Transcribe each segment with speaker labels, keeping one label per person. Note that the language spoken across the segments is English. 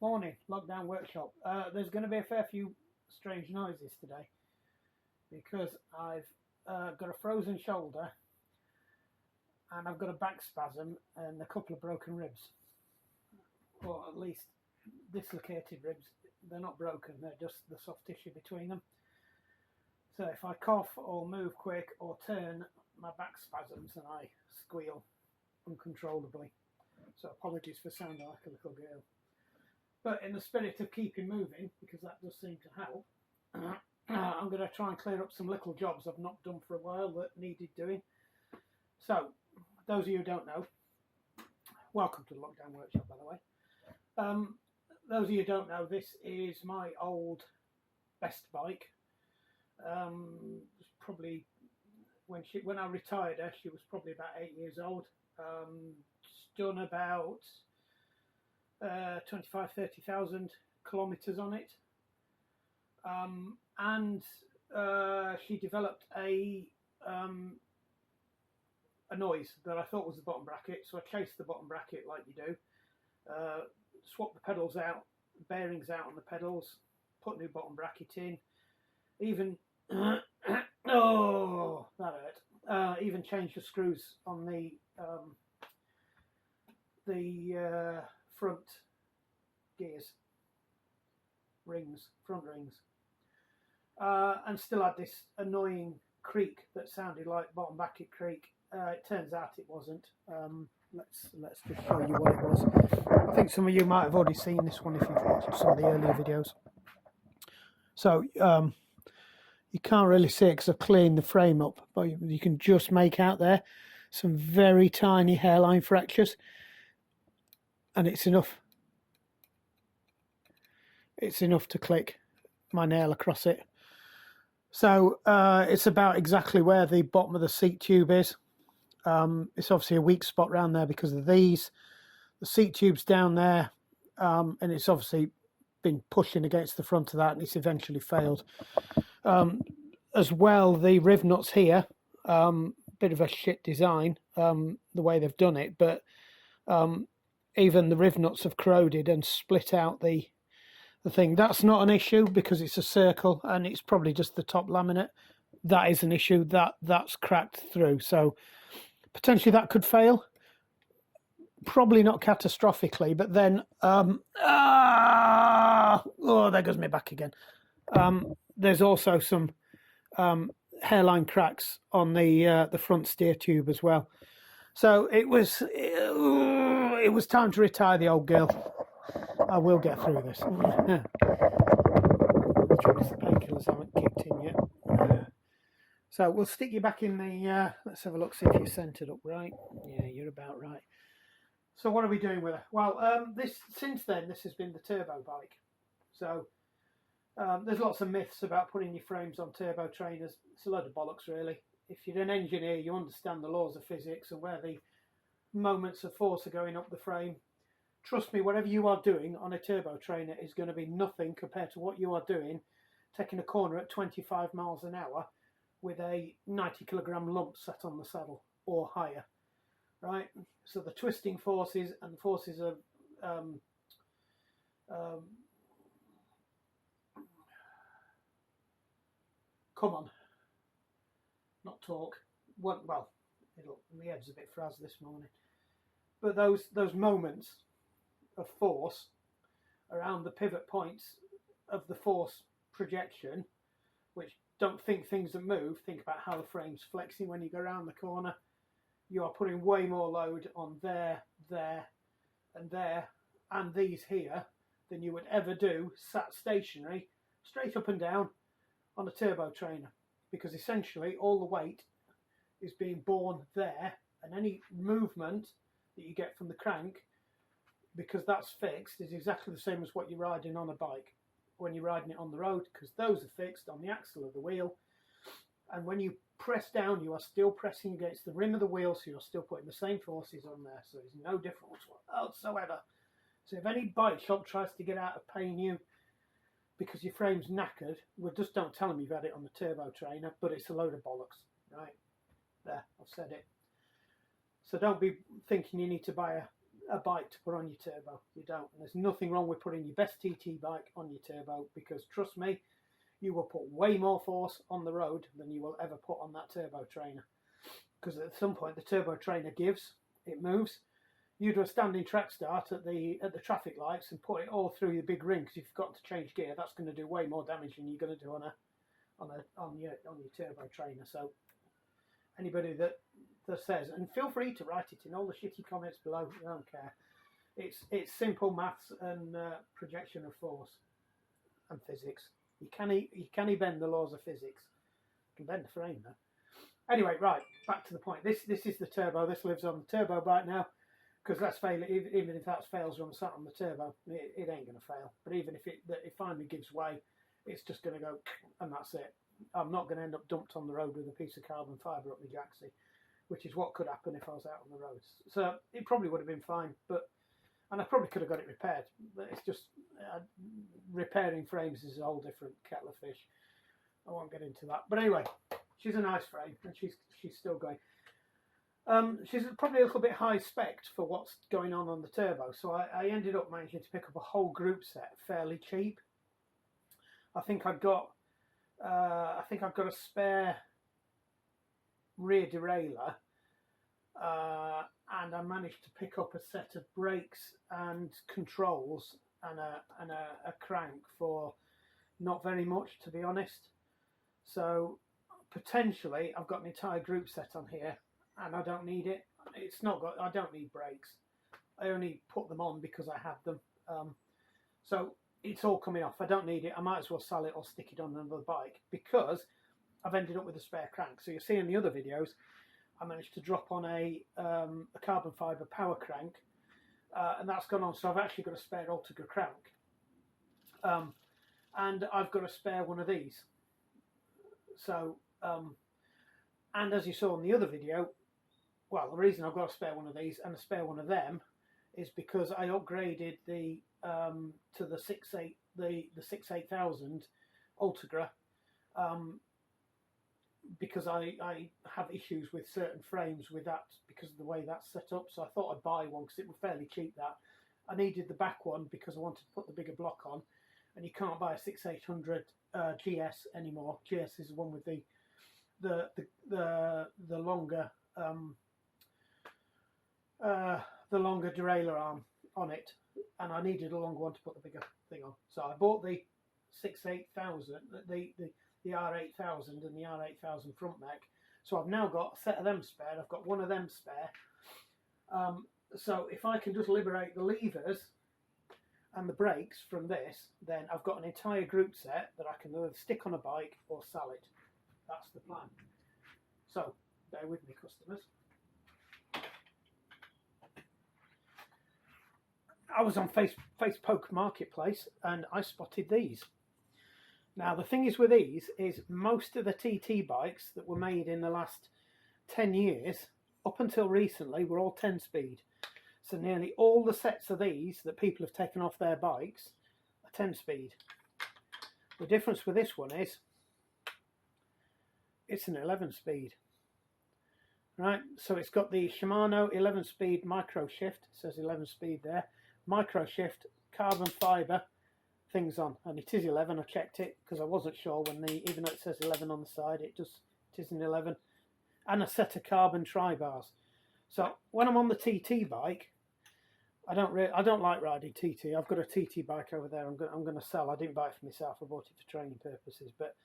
Speaker 1: Morning, lockdown workshop. There's going to be a fair few strange noises today because I've got a frozen shoulder and I've got a back spasm and a couple of broken ribs, or at least dislocated ribs. They're not broken, they're just the soft tissue between them. So if I cough or move quick or turn, my back spasms and I squeal uncontrollably. So apologies for sounding like a little girl. But in the spirit of keeping moving, because that does seem to help, I'm going to try and clear up some little jobs I've not done for a while that needed doing. So, those of you who don't know, welcome to the Lockdown Workshop, by the way. Those of you who don't know, this is my old best bike. Probably when I retired her, she was probably about 8 years old. Done about 30,000 kilometers on it, and she developed a noise that I thought was the bottom bracket, so I chased the bottom bracket like you do, swapped the pedals out, bearings out on the pedals, put new bottom bracket in, even oh, that hurt, even changed the screws on the front gears, front rings, and still had this annoying creak that sounded like bottom bracket creak. It turns out it wasn't. Let's just show you what it was. I think some of you might have already seen this one if you've watched some of the earlier videos. So you can't really see it because I've cleaned the frame up, but you can just make out there some very tiny hairline fractures. And it's enough to click my nail across it. So it's about exactly where the bottom of the seat tube is. It's obviously a weak spot around there because of the seat tube's down there, and it's obviously been pushing against the front of that, and it's eventually failed. As well, the riv nuts here, bit of a shit design, the way they've done it, but even the riv nuts have corroded and split out the thing. That's not an issue because it's a circle and it's probably just the top laminate. That is an issue, that's cracked through. So potentially that could fail. Probably not catastrophically, but then oh, there goes my back again. There's also some hairline cracks on the front steer tube as well. So it was time to retire the old girl. I will get through this. The painkillers haven't kicked in yet. So we'll stick you back in the, let's have a look, see if you're centered up right. Yeah, you're about right. So what are we doing with her? Well, since then, this has been the turbo bike. So there's lots of myths about putting your frames on turbo trainers. It's a load of bollocks, really. If you're an engineer, you understand the laws of physics and where the moments of force are going up the frame. Trust me, whatever you are doing on a turbo trainer is going to be nothing compared to what you are doing taking a corner at 25 miles an hour with a 90 kilogram lump set on the saddle or higher, right? So the twisting forces and the forces of come on, not talk. Well, my head's a bit frazzled this morning. But those moments of force around the pivot points of the force projection, which don't think things that move, think about how the frame's flexing when you go around the corner. You are putting way more load on there, and these here than you would ever do sat stationary, straight up and down on a turbo trainer, because essentially all the weight is being borne there, and any movement that you get from the crank, because that's fixed, is exactly the same as what you're riding on a bike when you're riding it on the road, because those are fixed on the axle of the wheel, and when you press down you are still pressing against the rim of the wheel, so you're still putting the same forces on there, so there's no difference whatsoever. So if any bike shop tries to get out of paying you because your frame's knackered, well, just don't tell them you've had it on the turbo trainer, but it's a load of bollocks, right? There, I've said it. So don't be thinking you need to buy a bike to put on your turbo. You don't. And there's nothing wrong with putting your best TT bike on your turbo, because trust me, you will put way more force on the road than you will ever put on that turbo trainer. Because at some point the turbo trainer gives, it moves. You do a standing track start at the traffic lights and put it all through the big ring, because if you've got to change gear, that's going to do way more damage than you're going to do on your turbo trainer. So anybody that says, and feel free to write it in all the shitty comments below, I don't care. It's simple maths and projection of force and physics. You can't bend the laws of physics. You can bend the frame though. Anyway, right, back to the point. This is the turbo. This lives on the turbo right now, because let's face it, even if that fails when I'm sat on the turbo, it ain't going to fail. But even if it finally gives way, it's just going to go, and that's it. I'm not going to end up dumped on the road with a piece of carbon fibre up my jacksie, which is what could happen if I was out on the roads. So it probably would have been fine, and I probably could have got it repaired. But it's just repairing frames is a whole different kettle of fish. I won't get into that. But anyway, she's a nice frame, and she's still going. She's probably a little bit high spec for what's going on the turbo. So I ended up managing to pick up a whole group set fairly cheap. I think I've got a spare rear derailleur, and I managed to pick up a set of brakes and controls and a crank for not very much, to be honest. So potentially I've got an entire group set on here, and I don't need it. I don't need brakes. I only put them on because I had them. So it's all coming off. I don't need it. I might as well sell it or stick it on another bike, because I've ended up with a spare crank. So you'll see in the other videos, I managed to drop on a carbon fibre power crank, and that's gone on. So I've actually got a spare Ultegra crank, and I've got a spare one of these. So, and as you saw in the other video, well, the reason I've got a spare one of these and a spare one of them is because I upgraded to the 68000 Ultegra, because I have issues with certain frames with that because of the way that's set up. So I thought I'd buy one because it was fairly cheap. That I needed the back one because I wanted to put the bigger block on, and you can't buy a 6800 GS anymore. GS is the one with the longer derailleur arm on it, and I needed a longer one to put the bigger thing on. So I bought the 68000, the R8000 and the R8000 front mech. So I've now got a set of them spare. I've got one of them spare. So if I can just liberate the levers and the brakes from this, then I've got an entire group set that I can either stick on a bike or sell it. That's the plan. So bear with me, customers. I was on Facebook Marketplace and I spotted these. Now the thing is with these is most of the TT bikes that were made in the last 10 years up until recently were all 10 speed. So nearly all the sets of these that people have taken off their bikes are 10 speed. The difference with this one is it's an 11 speed. Right, so it's got the Shimano 11 speed micro shift. It says 11 speed there. Micro shift carbon fibre things on, and it is 11. I checked it because I wasn't sure when even though it says 11 on the side, it is an 11, and a set of carbon tri-bars. So when I'm on the TT bike, I don't like riding TT. I've got a TT bike over there. I'm going to sell. I didn't buy it for myself. I bought it for training purposes, but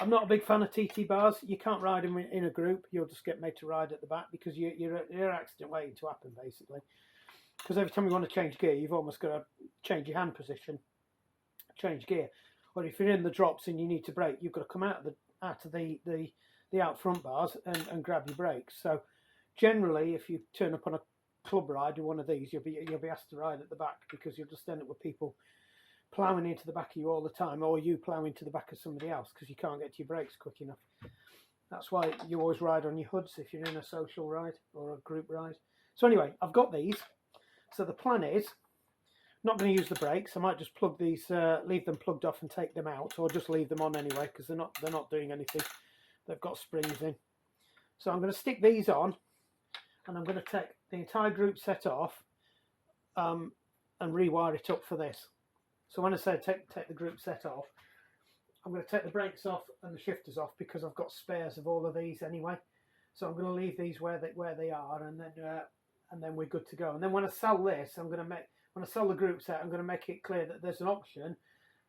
Speaker 1: I'm not a big fan of TT bars. You can't ride them in a group. You'll just get made to ride at the back because you're an accident waiting to happen, basically. Because every time you want to change gear, you've almost got to change your hand position, change gear. Or if you're in the drops and you need to brake, you've got to come out of the out front bars and grab your brakes. So generally, if you turn up on a club ride or one of these, you'll be asked to ride at the back because you'll just end up with people ploughing into the back of you all the time, or you ploughing to the back of somebody else because you can't get to your brakes quick enough. That's why you always ride on your hoods if you're in a social ride or a group ride. So anyway, I've got these. So the plan is, not going to use the brakes. I might just plug these, leave them plugged off and take them out, or just leave them on anyway because they're not doing anything. They've got springs in. So I'm going to stick these on, and I'm going to take the entire group set off, and rewire it up for this. So when I say take the group set off, I'm going to take the brakes off and the shifters off because I've got spares of all of these anyway. So I'm going to leave these where they are, and then we're good to go. And then when I sell this, when I sell the group set, I'm going to make it clear that there's an option.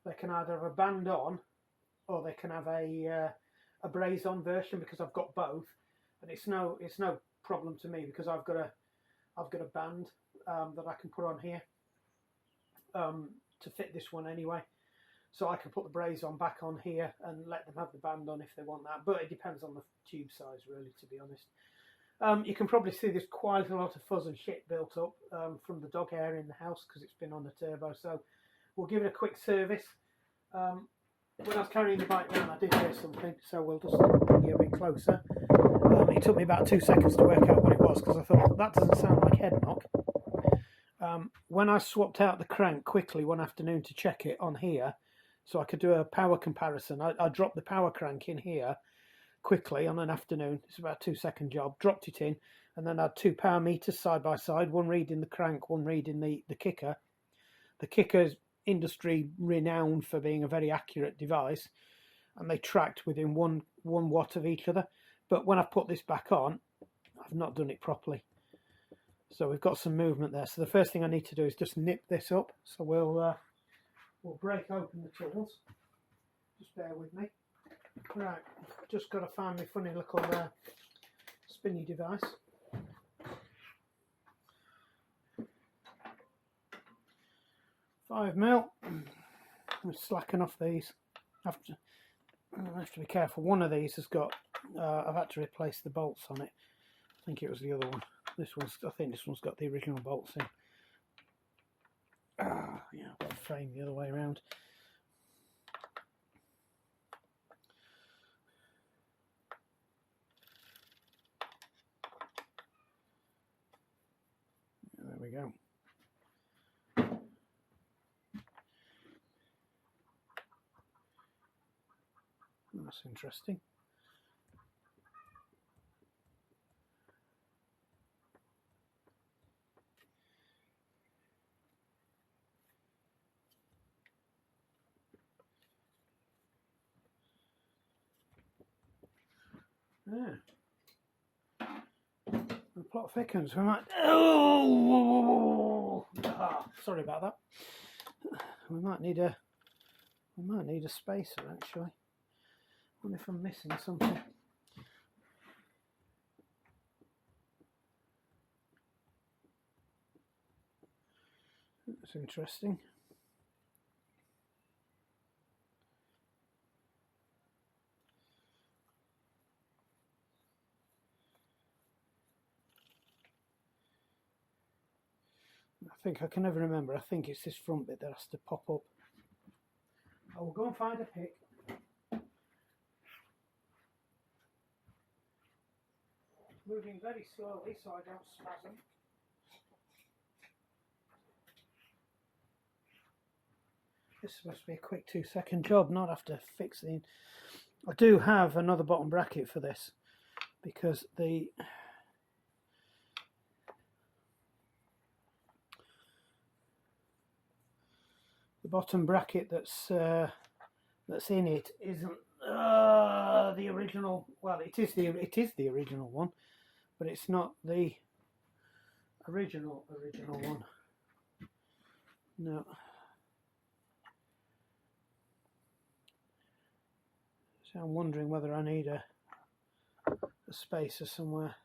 Speaker 1: They can either have a band on, or they can have a braze on version, because I've got both, and it's no problem to me because I've got a band that I can put on here to fit this one anyway. So I can put the braze on back on here and let them have the band on if they want that. But it depends on the tube size, really, to be honest. You can probably see there's quite a lot of fuzz and shit built up from the dog hair in the house because it's been on the turbo. So we'll give it a quick service. When I was carrying the bike down, I did hear something, so we'll just bring you a bit closer. It took me about 2 seconds to work out what it was because I thought, that doesn't sound like head knock. When I swapped out the crank quickly one afternoon to check it on here, so I could do a power comparison, I dropped the power crank in here quickly on an afternoon. It's about a 2 second job. Dropped it in, and then I had 2 power meters side by side, one reading the crank, one reading the kicker. The kicker's industry renowned for being a very accurate device, and they tracked within one watt of each other. But when I've put this back on, I've not done it properly. So we've got some movement there. So the first thing I need to do is just nip this up. So we'll break open the tools. Just bear with me. Right, just got to find my funny little spinny device. $5 mil. I'm slacking off these. I have to be careful. One of these has got. I've had to replace the bolts on it. I think it was the other one. I think this one's got the original bolts in. Yeah, I've got the frame the other way around. There we go. That's interesting. Yeah. The plot thickens. We might. Oh, sorry about that. We might need a spacer actually. I wonder if I'm missing something. That's interesting. I can never remember. I think it's this front bit that has to pop up. I will go and find a pick. Moving very slowly so I don't spasm. This is supposed to be a quick 2 second job, not after fixing. I do have another bottom bracket for this because the bottom bracket that's in it isn't the original. Well, it is the original one, but it's not the original one. No. So I'm wondering whether I need a spacer somewhere.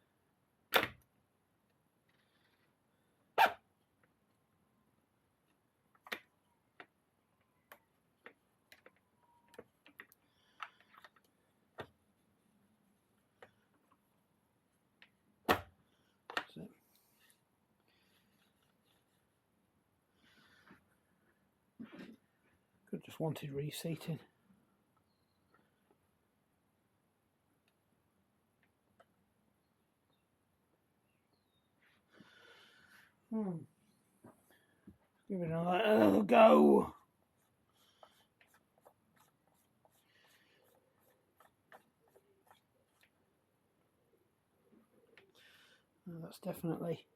Speaker 1: Could just wanted reseating. Give it another go. That's definitely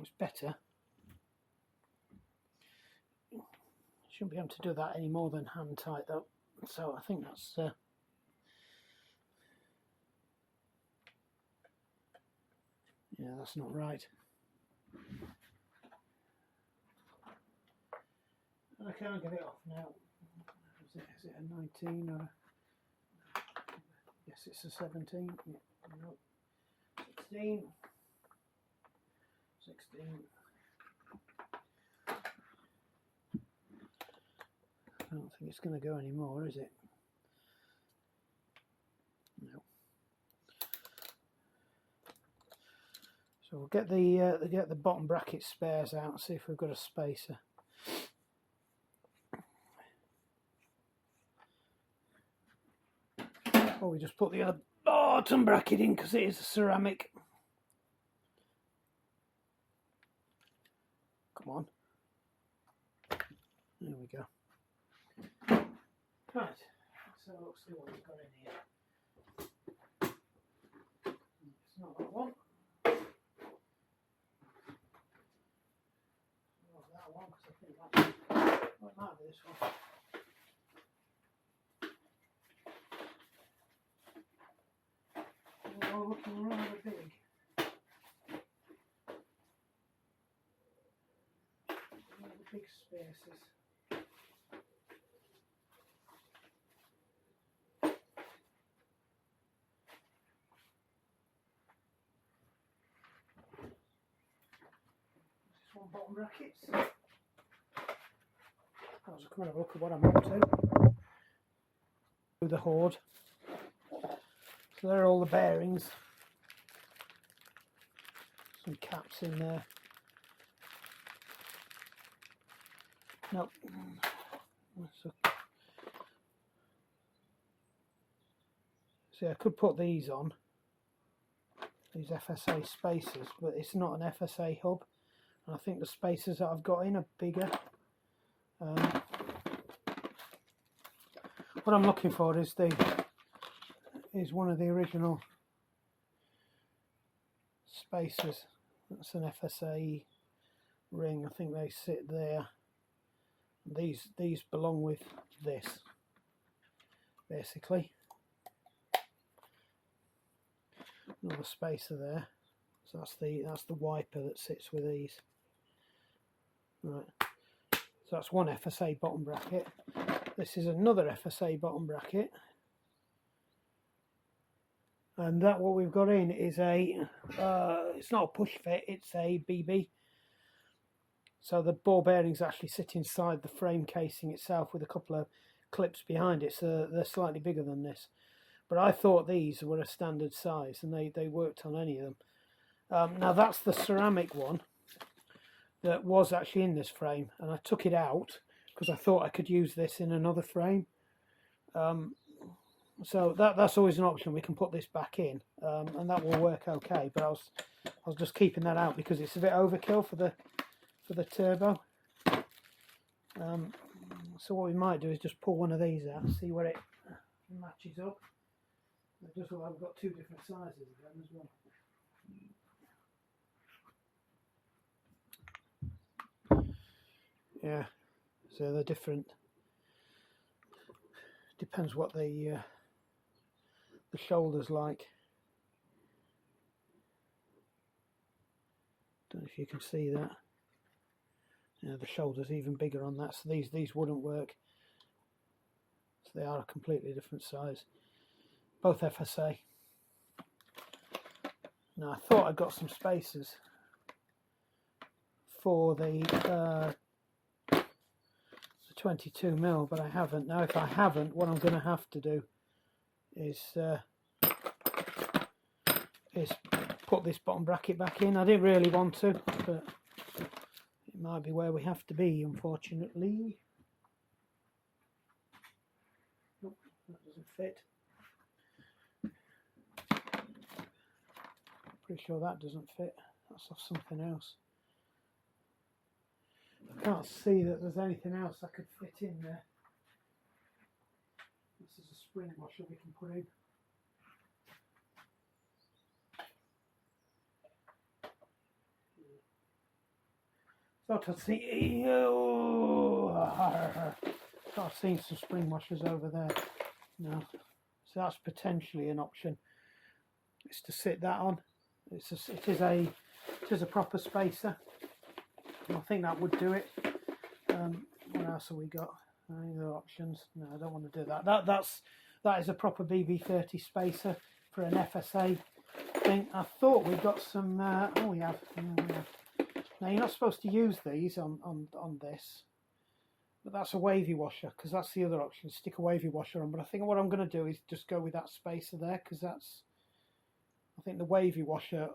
Speaker 1: It's better. Shouldn't be able to do that any more than hand tight though. So I think that's yeah, that's not right. I can't get it off now. Is it a 19 or yes, it's a 17. Yeah, no. 16. 16. I don't think it's going to go anymore, is it? No. So we'll get the bottom bracket spares out and see if we've got a spacer. Or we just put the other bottom bracket in because it is a ceramic. Come on. There we go. Right, so let's see what we've got in here. It's not that one. Not that one, because I think that might be this one. They're all looking rather big. All the big spaces. Bottom brackets. I'll just come and have a look at what I'm up to. The hoard. So there are all the bearings. Some caps in there. Nope. See, I could put these on. These FSA spacers, but it's not an FSA hub. I think the spacers that I've got in are bigger. What I'm looking for is one of the original spacers. That's an FSA ring. I think they sit there. These belong with this, basically. Another spacer there. So that's the wiper that sits with these. Right, so that's one FSA bottom bracket. This is another FSA bottom bracket, and that what we've got in is a it's not a push fit, it's a BB. So the ball bearings actually sit inside the frame casing itself with a couple of clips behind it, so they're slightly bigger than this. But I thought these were a standard size, and they worked on any of them. Now that's the ceramic one that was actually in this frame, and I took it out because I thought I could use this in another frame. So that's always an option. We can put this back in, and that will work okay. But I was just keeping that out because it's a bit overkill for the turbo. So what we might do is just pull one of these out and see where it matches up. It does look like we've got two different sizes again as well. Yeah, so they're different. Depends what the shoulder's like. Don't know if you can see that. Yeah, the shoulder's even bigger on that, so these wouldn't work. So they are a completely different size. Both FSA. Now I thought I got some spacers for the 22mm, but I haven't. Now if I haven't, what I'm going to have to do is put this bottom bracket back in. I didn't really want to, but it might be where we have to be, unfortunately. Nope, that doesn't fit. Pretty sure that doesn't fit. That's off something else. I can't see that there's anything else I could fit in there. This is a spring washer we can put in. Thought I'd see. Oh, thought I'd seen some spring washers over there. No, so that's potentially an option. It's to sit that on. It is a proper spacer. I think that would do it. What else have we got? Any other options? No, I don't want to do that. That is a proper BB30 spacer for an FSA thing. I thought we got some. Oh, we have. Now you're not supposed to use these on this, but that's a wavy washer, because that's the other option. Stick a wavy washer on. But I think what I'm going to do is just go with that spacer there, because that's. I think the wavy washer,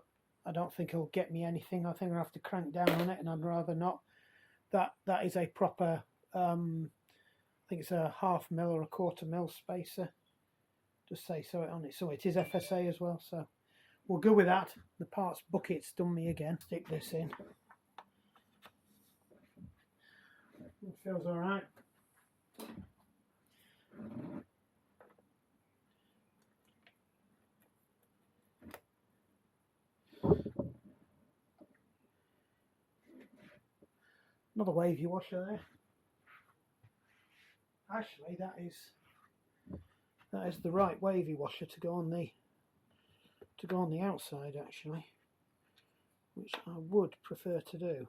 Speaker 1: I don't think it'll get me anything. I think I'll have to crank down on it, and I'd rather not. That is a proper. I think it's a 1/2 mil or a 1/4 mil spacer. Just say so on it. So it is FSA as well. So we'll go with that. The parts bucket's done me again. Stick this in. It feels all right. Another wavy washer there. Actually, that is the right wavy washer to go on the outside, actually, which I would prefer to do.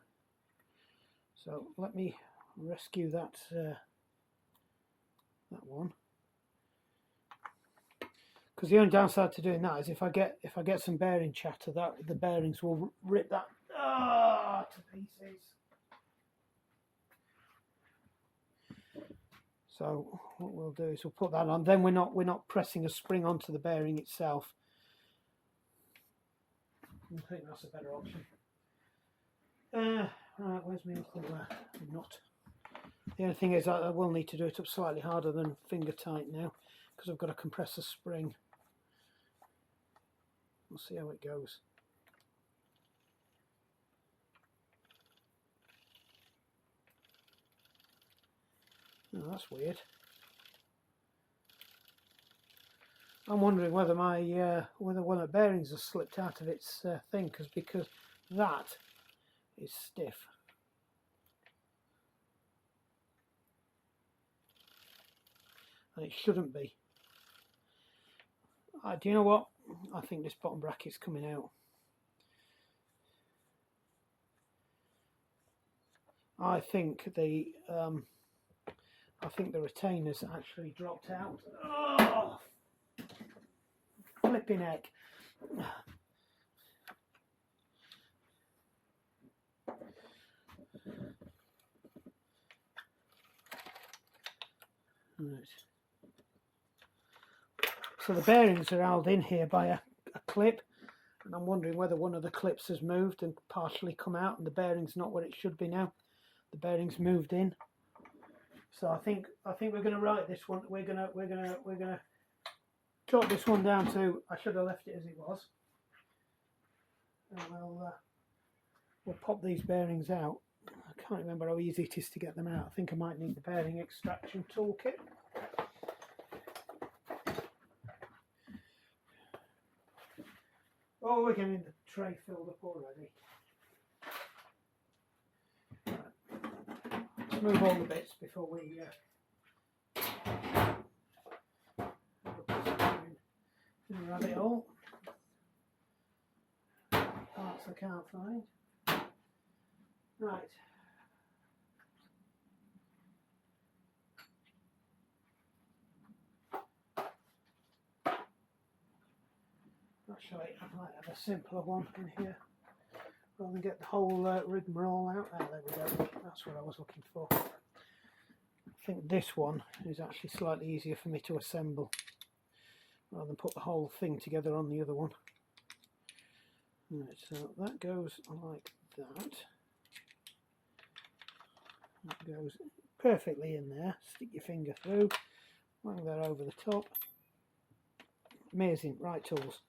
Speaker 1: So let me rescue that one, because the only downside to doing that is if I get some bearing chatter, that the bearings will rip that to pieces. So what we'll do is we'll put that on. Then we're not pressing a spring onto the bearing itself. I think that's a better option. Right, where's my little nut? The only thing is I will need to do it up slightly harder than finger tight now, because I've got a compressor spring. We'll see how it goes. Oh, that's weird. I'm wondering whether whether one of the bearings has slipped out of its thing, because that is stiff. And it shouldn't be. Do you know what? I think this bottom bracket's coming out. I think the retainer's actually dropped out. Oh, flipping heck. Right. So the bearings are held in here by a clip, and I'm wondering whether one of the clips has moved and partially come out, and the bearing's not where it should be now. The bearing's moved in. So I think we're going to write this one. We're gonna chop this one down to. I should have left it as it was. And we'll pop these bearings out. I can't remember how easy it is to get them out. I think I might need the bearing extraction toolkit. Oh, we're getting the tray filled up already. Right. Let's move all the bits before we grab it all. Parts I can't find. Right. Actually, I might have a simpler one in here rather than get the whole rigmarole out. There we go. That's what I was looking for. I think this one is actually slightly easier for me to assemble rather than put the whole thing together on the other one. Right, so that goes like that. That goes perfectly in there. Stick your finger through, wang that over the top. Amazing, right tools.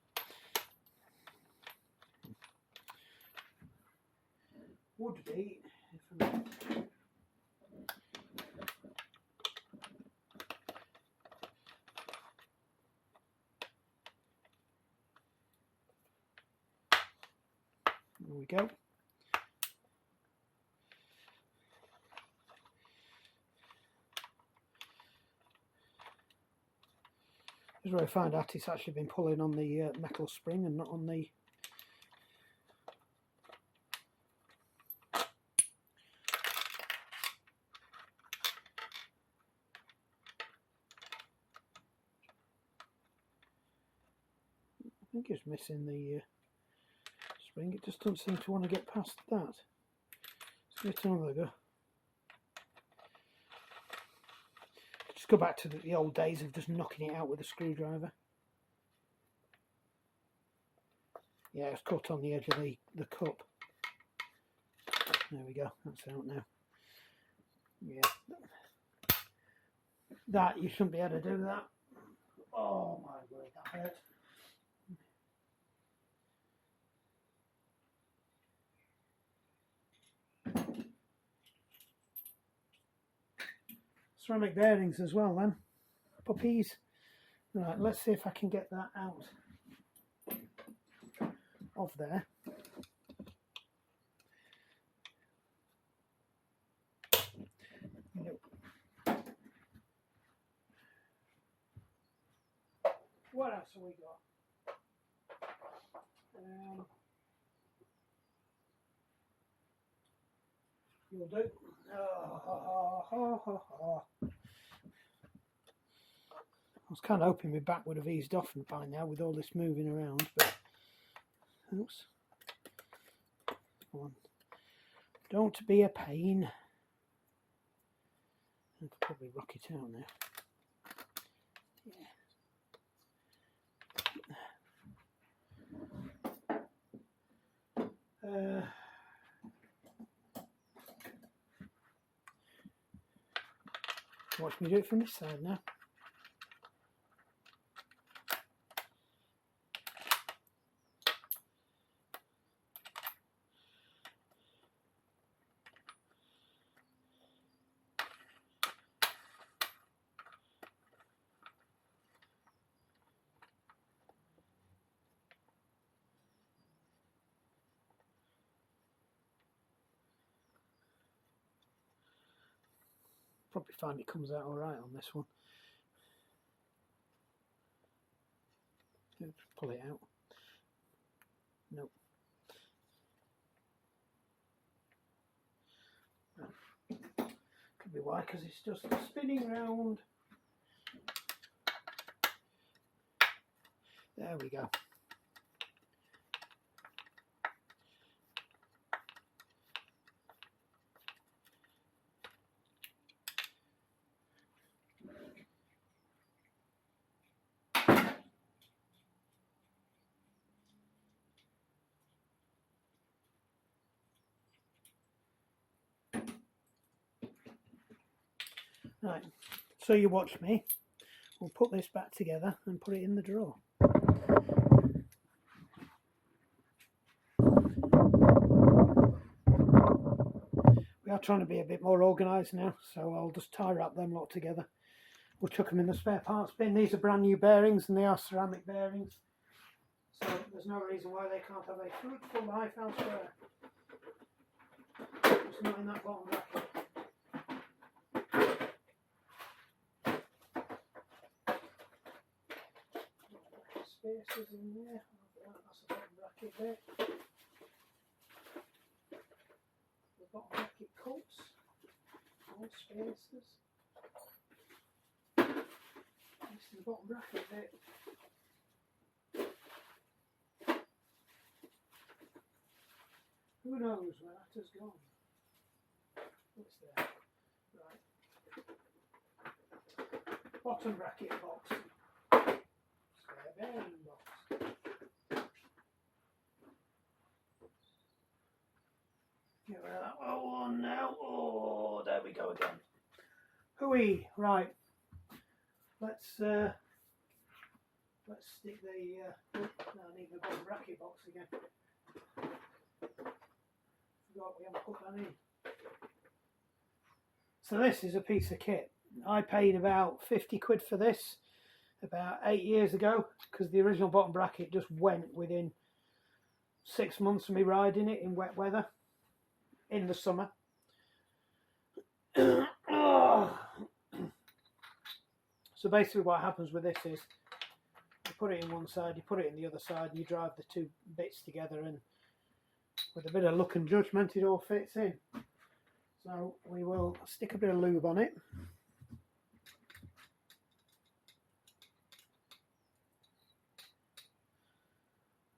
Speaker 1: Would be if I'm there we go. This is where I find out it's actually been pulling on the metal spring and not on the I think it's missing the spring. It just doesn't seem to want to get past that. Let's give it another go. Just go back to the old days of just knocking it out with a screwdriver. Yeah, it's caught on the edge of the cup. There we go, that's out now. Yeah. That, you shouldn't be able to do that. Oh my word, that hurt. Ceramic bearings as well then. Puppies. Right, let's see if I can get that out of there. Nope. What else have we got? You'll do. I was kind of hoping my back would have eased off by now with all this moving around, but oops. Come on. Don't be a pain. I could probably rock it out now. Yeah. Watch me do it from this side now. Probably find it comes out alright on this one. Let's pull it out. Nope. Could be why, because it's just spinning round. There we go. Right, so you watch me. We'll put this back together and put it in the drawer. We are trying to be a bit more organised now, so I'll just tie wrap them lot together. We'll chuck them in the spare parts bin. These are brand new bearings and they are ceramic bearings, so there's no reason why they can't have a fruitful life elsewhere. It's not in that bottom bracket. Spaces in there. That's the bottom bracket bit. The bottom bracket cups. All spaces. This is the bottom bracket bit. Who knows where that has gone? What's there? Right. Bottom bracket box. Spare bearing box. Get rid of that one now. Oh, there we go again. Hooey. Right. Let's stick the. No, I need the bottom bracket box again. Forgot we haven't put that in. So this is a piece of kit. I paid about 50 quid for this about 8 years ago because the original bottom bracket just went within 6 months of me riding it in wet weather in the summer. So basically what happens with this is put it in one side, you put it in the other side, and you drive the two bits together, and with a bit of luck and judgment it all fits in. So we will stick a bit of lube on it.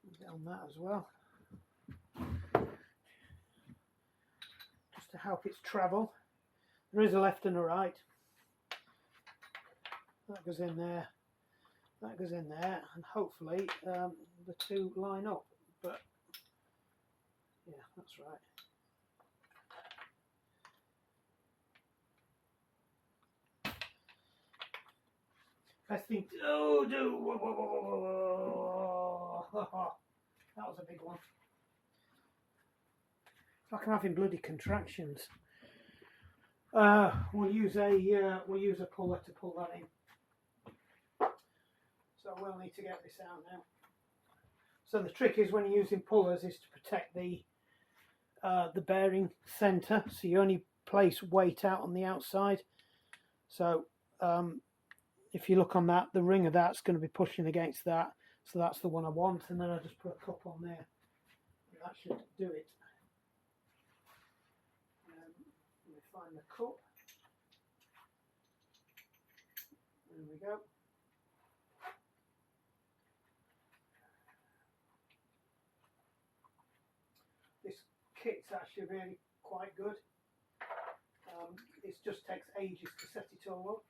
Speaker 1: A bit on that as well, just to help its travel. There is a left and a right. That goes in there, that goes in there, and hopefully the two line up. But yeah, that's right. Best thing to do. Whoa, whoa, whoa, whoa, whoa. That was a big one. It's like I'm having bloody contractions. We'll use a puller to pull that in. So we'll need to get this out now. So the trick is, when you're using pullers, is to protect the bearing centre. So you only place weight out on the outside. So if you look on that, the ring of that's going to be pushing against that. So that's the one I want, and then I just put a cup on there. And that should do it. Let me find the cup. There we go. This kit's actually really quite good. It just takes ages to set it all up.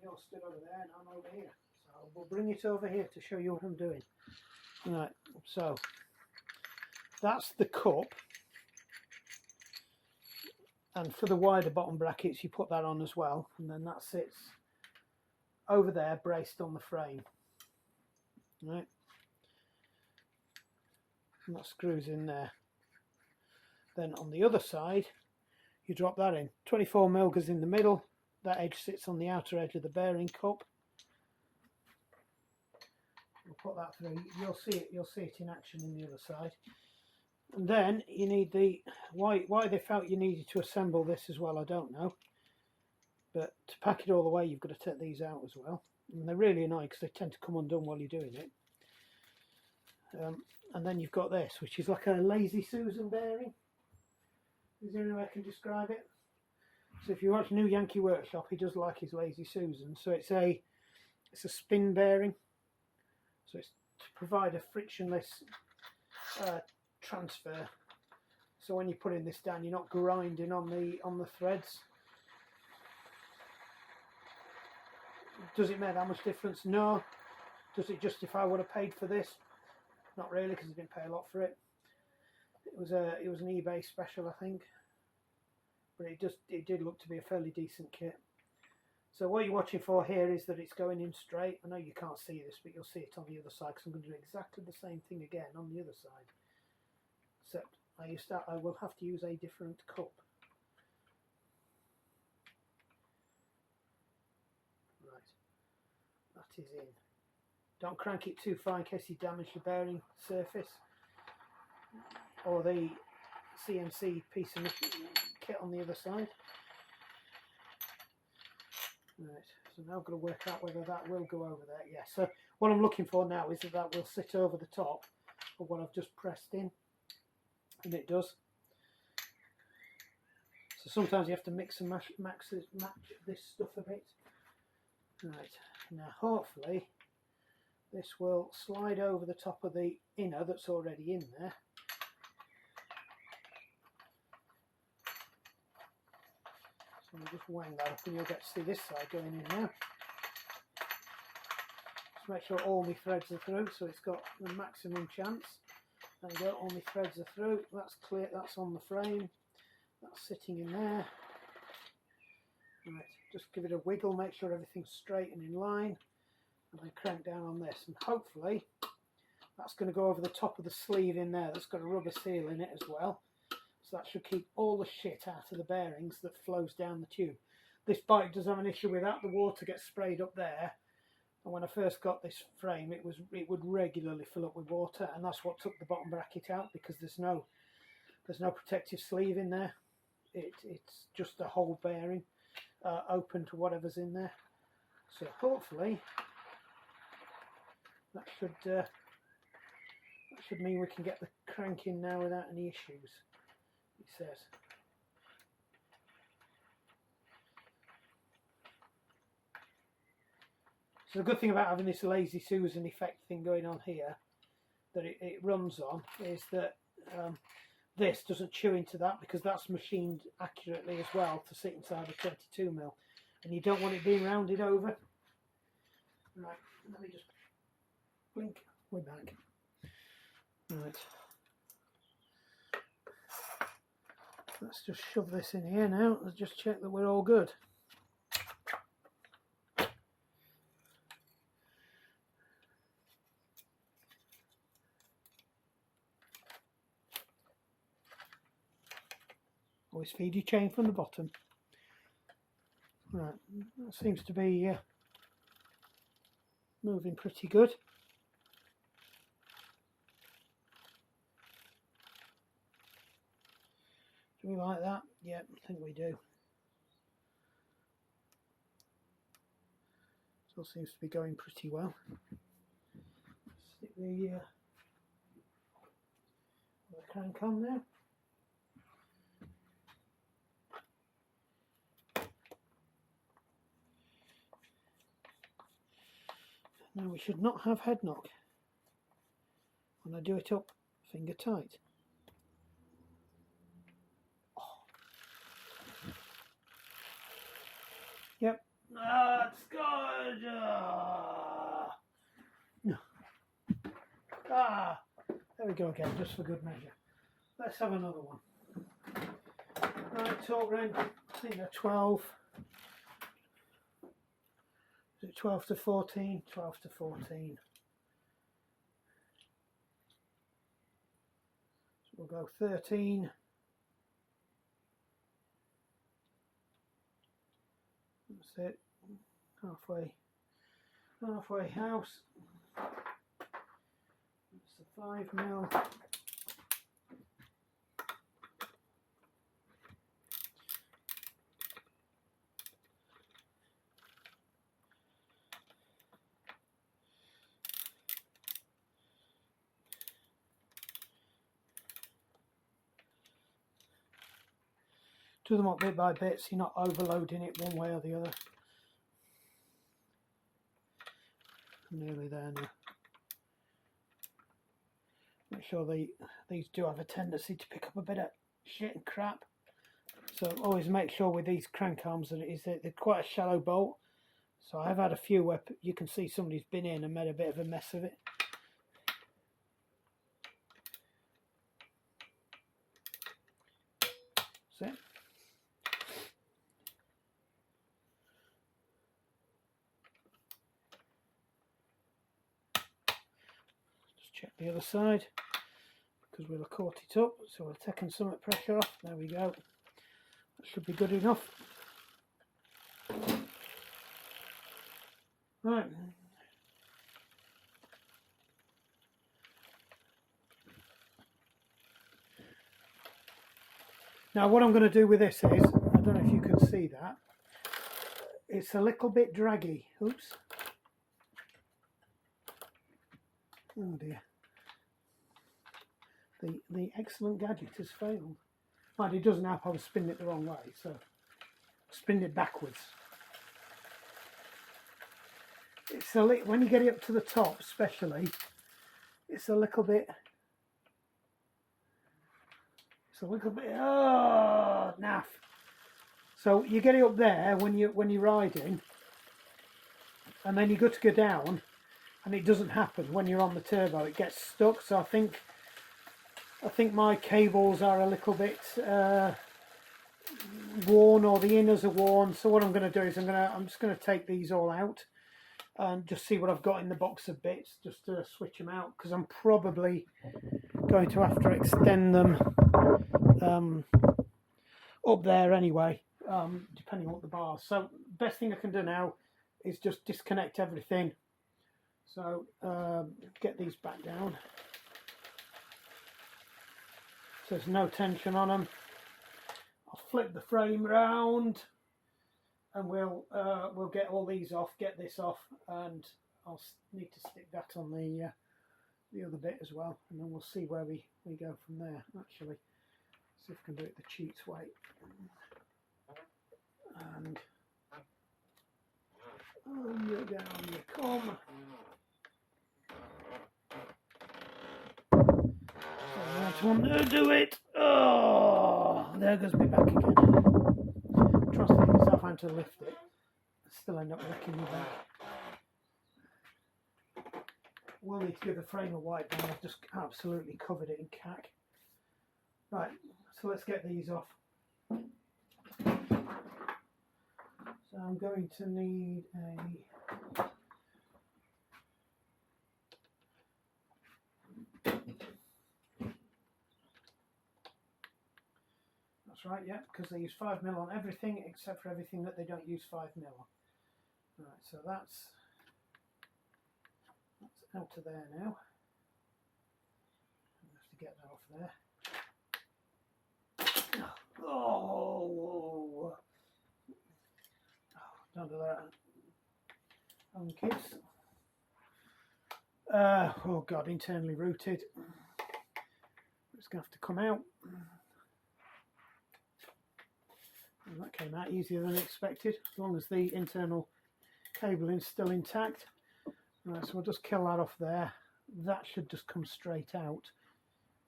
Speaker 1: You're stood over there and I'm over here. So we'll bring it over here to show you what I'm doing. Right, so that's the cup. And for the wider bottom brackets, you put that on as well. And then that sits over there, braced on the frame. Right. And that screws in there. Then on the other side, you drop that in. 24mm goes in the middle. That edge sits on the outer edge of the bearing cup. We'll put that through. You'll see it in action in the other side. And then you need the why they felt you needed to assemble this as well, I don't know. But to pack it all the way, you've got to take these out as well. And they're really annoying because they tend to come undone while you're doing it. And then you've got this, which is like a Lazy Susan bearing. Is there any way I can describe it? So if you watch New Yankee Workshop, he does like his Lazy Susan. So it's a spin bearing. So it's to provide a frictionless transfer. So when you're putting this down, you're not grinding on the threads. Does it make that much difference? No. Does it justify what I paid for this? Not really, because I didn't pay a lot for it. It was an eBay special, I think. But it did look to be a fairly decent kit. So what you're watching for here is that it's going in straight. I know you can't see this, but you'll see it on the other side, because I'm going to do exactly the same thing again on the other side. Except I will have to use a different cup. Right, that is in. Don't crank it too far in case you damage the bearing surface or the CNC piece of kit on the other side. Right, so now I've got to work out whether that will go over there. Yeah, so what I'm looking for now is that will sit over the top of what I've just pressed in, and it does. So sometimes you have to mix and match this stuff a bit. Right, now hopefully this will slide over the top of the inner that's already in there. So we'll just wind that up and you'll get to see this side going in now. Just make sure all my threads are through, so it's got the maximum chance. There we go, all my threads are through. That's clear, that's on the frame. That's sitting in there. Right, just give it a wiggle, make sure everything's straight and in line. And then crank down on this, and hopefully that's going to go over the top of the sleeve in there. That's got a rubber seal in it as well, so that should keep all the shit out of the bearings that flows down the tube. This bike does have an issue with that. The water gets sprayed up there, and when I first got this frame, it would regularly fill up with water, and that's what took the bottom bracket out, because there's no protective sleeve in there. It's just a whole bearing open to whatever's in there. So hopefully that should mean we can get the crank in now without any issues, he says. So the good thing about having this lazy Susan effect thing going on here that it runs on is that this doesn't chew into that, because that's machined accurately as well to sit inside a 22mm, and you don't want it being rounded over. Right, let me just blink, we're back. Right, let's just shove this in here now. Let's just check that we're all good. Always feed your chain from the bottom. Right, that seems to be moving pretty good. Do we like that? Yeah, I think we do. Still seems to be going pretty well. Stick the crank on there. Now we should not have head knock when I do it up finger tight. Oh. Yep, that's good. There we go again, just for good measure. Let's have another one. Right, torque wrench, I think they're 12. Is it 12 to 14? 12 to 14. So we'll go 13. That's it. Halfway house. That's the 5mm. Do them up bit by bit so you're not overloading it one way or the other. I'm nearly there now. Make sure these do have a tendency to pick up a bit of shit and crap. So always make sure with these crank arms that they're quite a shallow bolt. So I've had a few where you can see somebody's been in and made a bit of a mess of it. That's it. Check the other side because we'll have caught it up, so we'll take some pressure off. There we go. That should be good enough. Right. Now what I'm going to do with this is, I don't know if you can see that, it's a little bit draggy. Oops. Oh dear. The excellent gadget has failed. But it doesn't help I was spinning it the wrong way, so spin it backwards. It's when you get it up to the top especially, it's a little bit naff. So you get it up there when you're riding, and then you go to go down and it doesn't happen when you're on the turbo. It gets stuck. So I think my cables are a little bit worn, or the inners are worn. So what I'm going to do is I'm just going to take these all out and just see what I've got in the box of bits, just to switch them out, because I'm probably going to have to extend them up there anyway, depending on what the bars. So best thing I can do now is just disconnect everything. So get these back down so there's no tension on them. I'll flip the frame round and we'll get all these off, get this off, and I'll need to stick that on the other bit as well, and then we'll see where we go from there. Actually, see if I can do it the cheats way. And on you down you come. That one to do it. Oh, there goes me back again. Try to take myself out to lift it. Still end up wrecking my back. We'll need to give the frame a wipe down. I've just absolutely covered it in cack. Right, so let's get these off. So I'm going to need a that's right, yeah, because they use 5mm on everything except for everything that they don't use 5mm on. Right, so that's out to there now. I have to get that off there. Oh, don't do that. Kids. Oh god, internally routed. It's going to have to come out. And that came out easier than expected, as long as the internal cabling is still intact. Right, so we'll just kill that off there. That should just come straight out.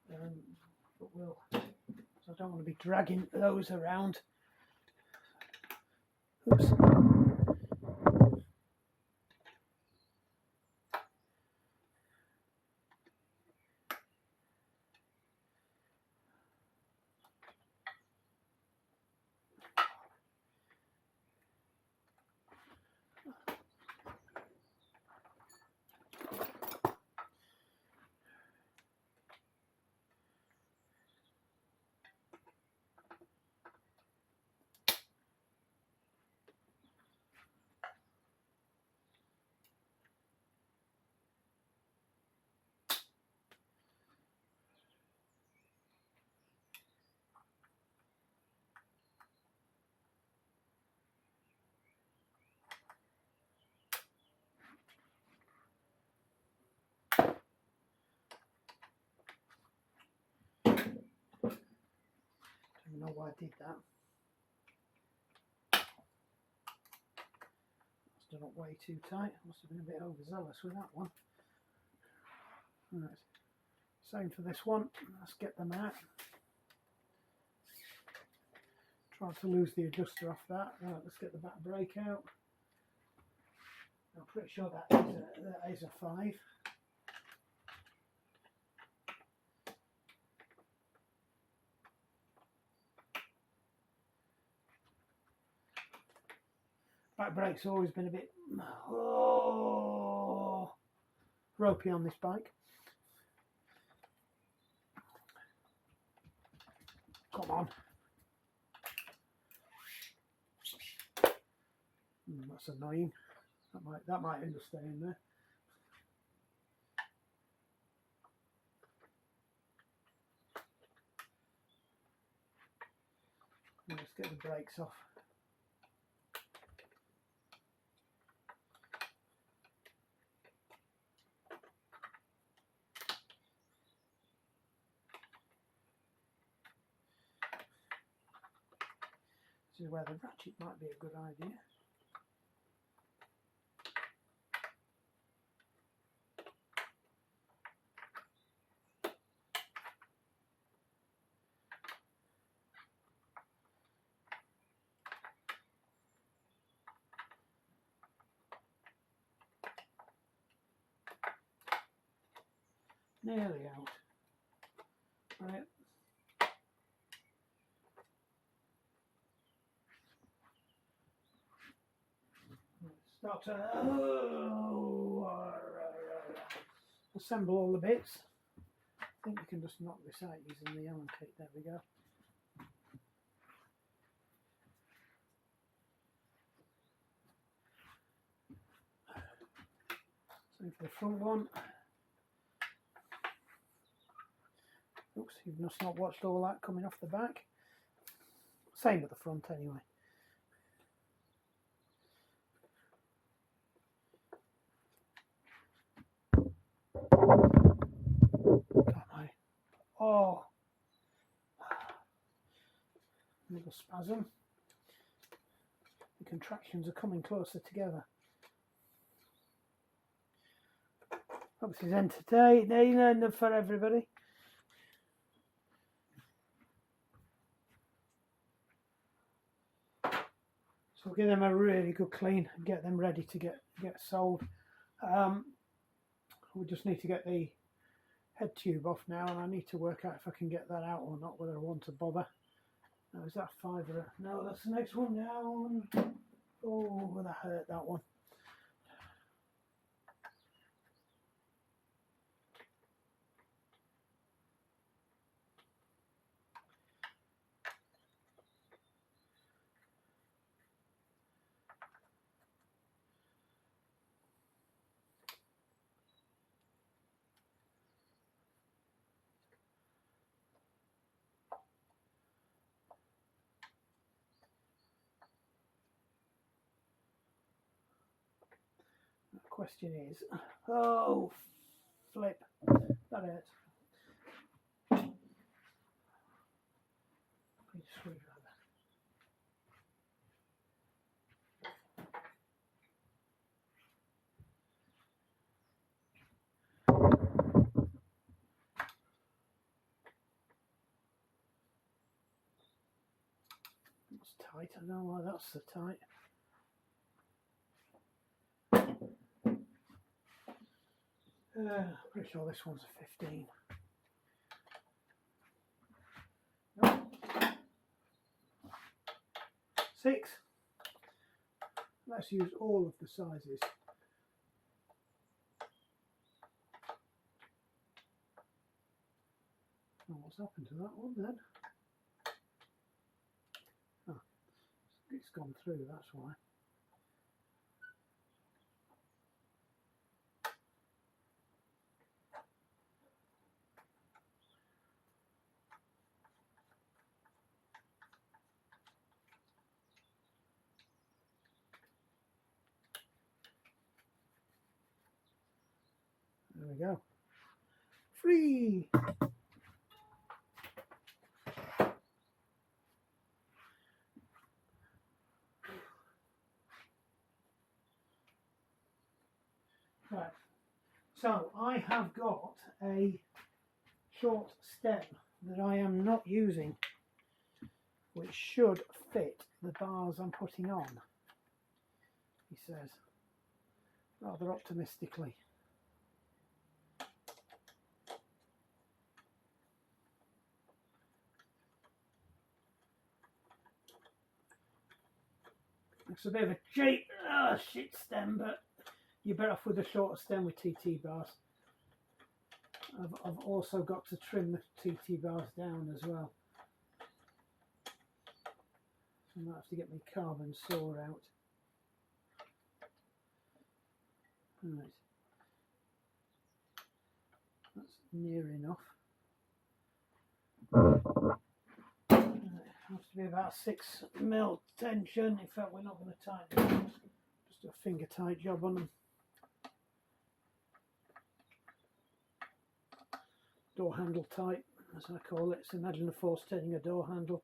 Speaker 1: But so I don't want to be dragging those around. Oops. I don't know why I did that. Must have done it way too tight. Must have been a bit overzealous with that one. Right. Same for this one. Let's get them out. Try to lose the adjuster off that. Right, let's get the back brake out. I'm pretty sure that is a 5. Back brake's always been a bit ropey on this bike. Come on. That's annoying. That might end up staying there. Let's get the brakes off. This is where the ratchet might be a good idea. Nearly out. Right. Start to assemble all the bits. I think we can just knock this out using the Allen kit. There we go. Same for the front one. Oops, you've just not watched all that coming off the back. Same with the front anyway. Oh, little spasm. The contractions are coming closer together. Hope this is entertaining for everybody. So we'll give them a really good clean and get them ready to get sold. We just need to get the head tube off now, and I need to work out if I can get that out or not, whether I want to bother. Now, is that 5 or no, that's the next one down. Oh, that hurt, that one. Question is, oh, flip, that hurts. That's tight, I don't know why that's so tight. Pretty sure this one's a 15. Nope. 6. Let's use all of the sizes. Oh, what's happened to that one then? Oh, it's gone through, that's why. There we go. Free! Right, so I have got a short stem that I am not using, which should fit the bars I'm putting on, he says, rather optimistically. It's a bit of a cheap shit stem, but you're better off with a shorter stem with TT bars. I've also got to trim the TT bars down as well. So I might have to get my carbon saw out. Right. That's near enough. It has to be about 6mm tension. In fact, we're not going to tighten them. Just a finger tight job on them. Door handle tight, as I call it. So imagine a force turning a door handle.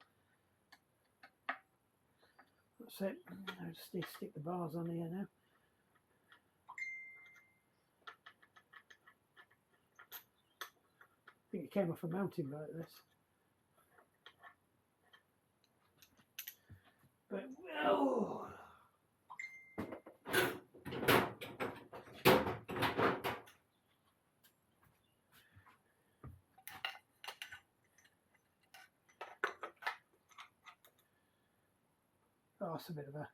Speaker 1: That's it. I just need to stick the bars on here now. I think it came off a mountain like this. But oh. Oh, that's a bit of a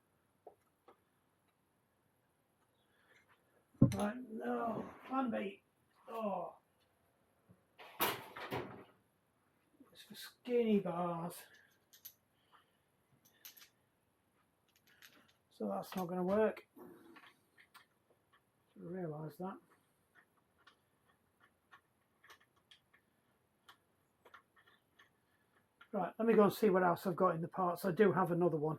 Speaker 1: right. No, plan B. Oh, it's for skinny bars, so that's not going to work. I realise that. Right, let me go and see what else I've got in the parts. I do have another one.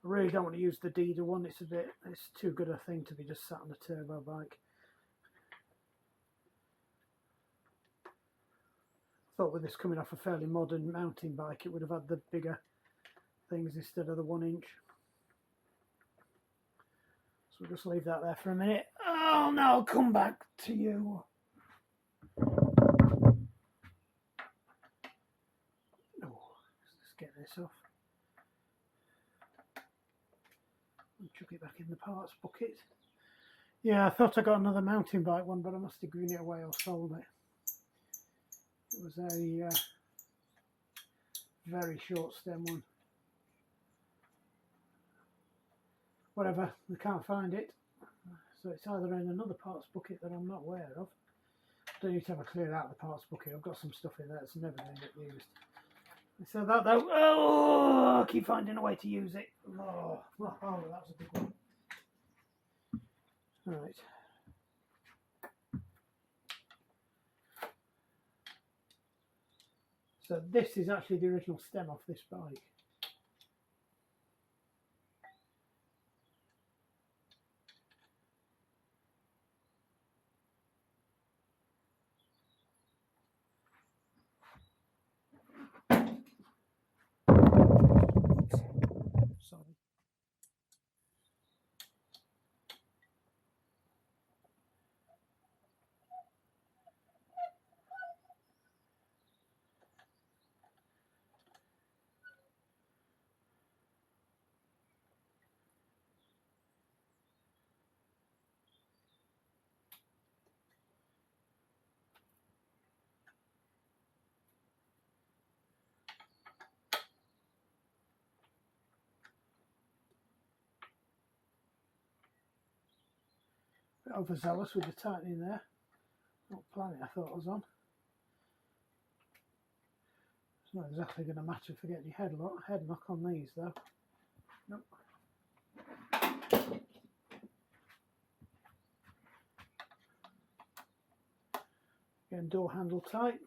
Speaker 1: I really don't want to use the Dida one. It's too good a thing to be just sat on a turbo bike. Thought with this coming off a fairly modern mountain bike, it would have had the bigger things instead of the 1 inch. So we'll just leave that there for a minute. Oh no, I'll come back to you. Oh, let's get this off. And chuck it back in the parts bucket. Yeah, I thought I got another mountain bike one, but I must have given it away or sold it. It was a very short stem one. Whatever, we can't find it. So it's either in another parts bucket that I'm not aware of. I don't need to have a clear out of the parts bucket. I've got some stuff in there that's never going to get used. So that though, oh, I keep finding a way to use it. Oh, that was a big one. All right. So this is actually the original stem off this bike. Sorry. Bit overzealous with the tightening there. Not planet I thought I was on. It's not exactly going to matter for getting your head knock on these though. Nope. Again, door handle tight.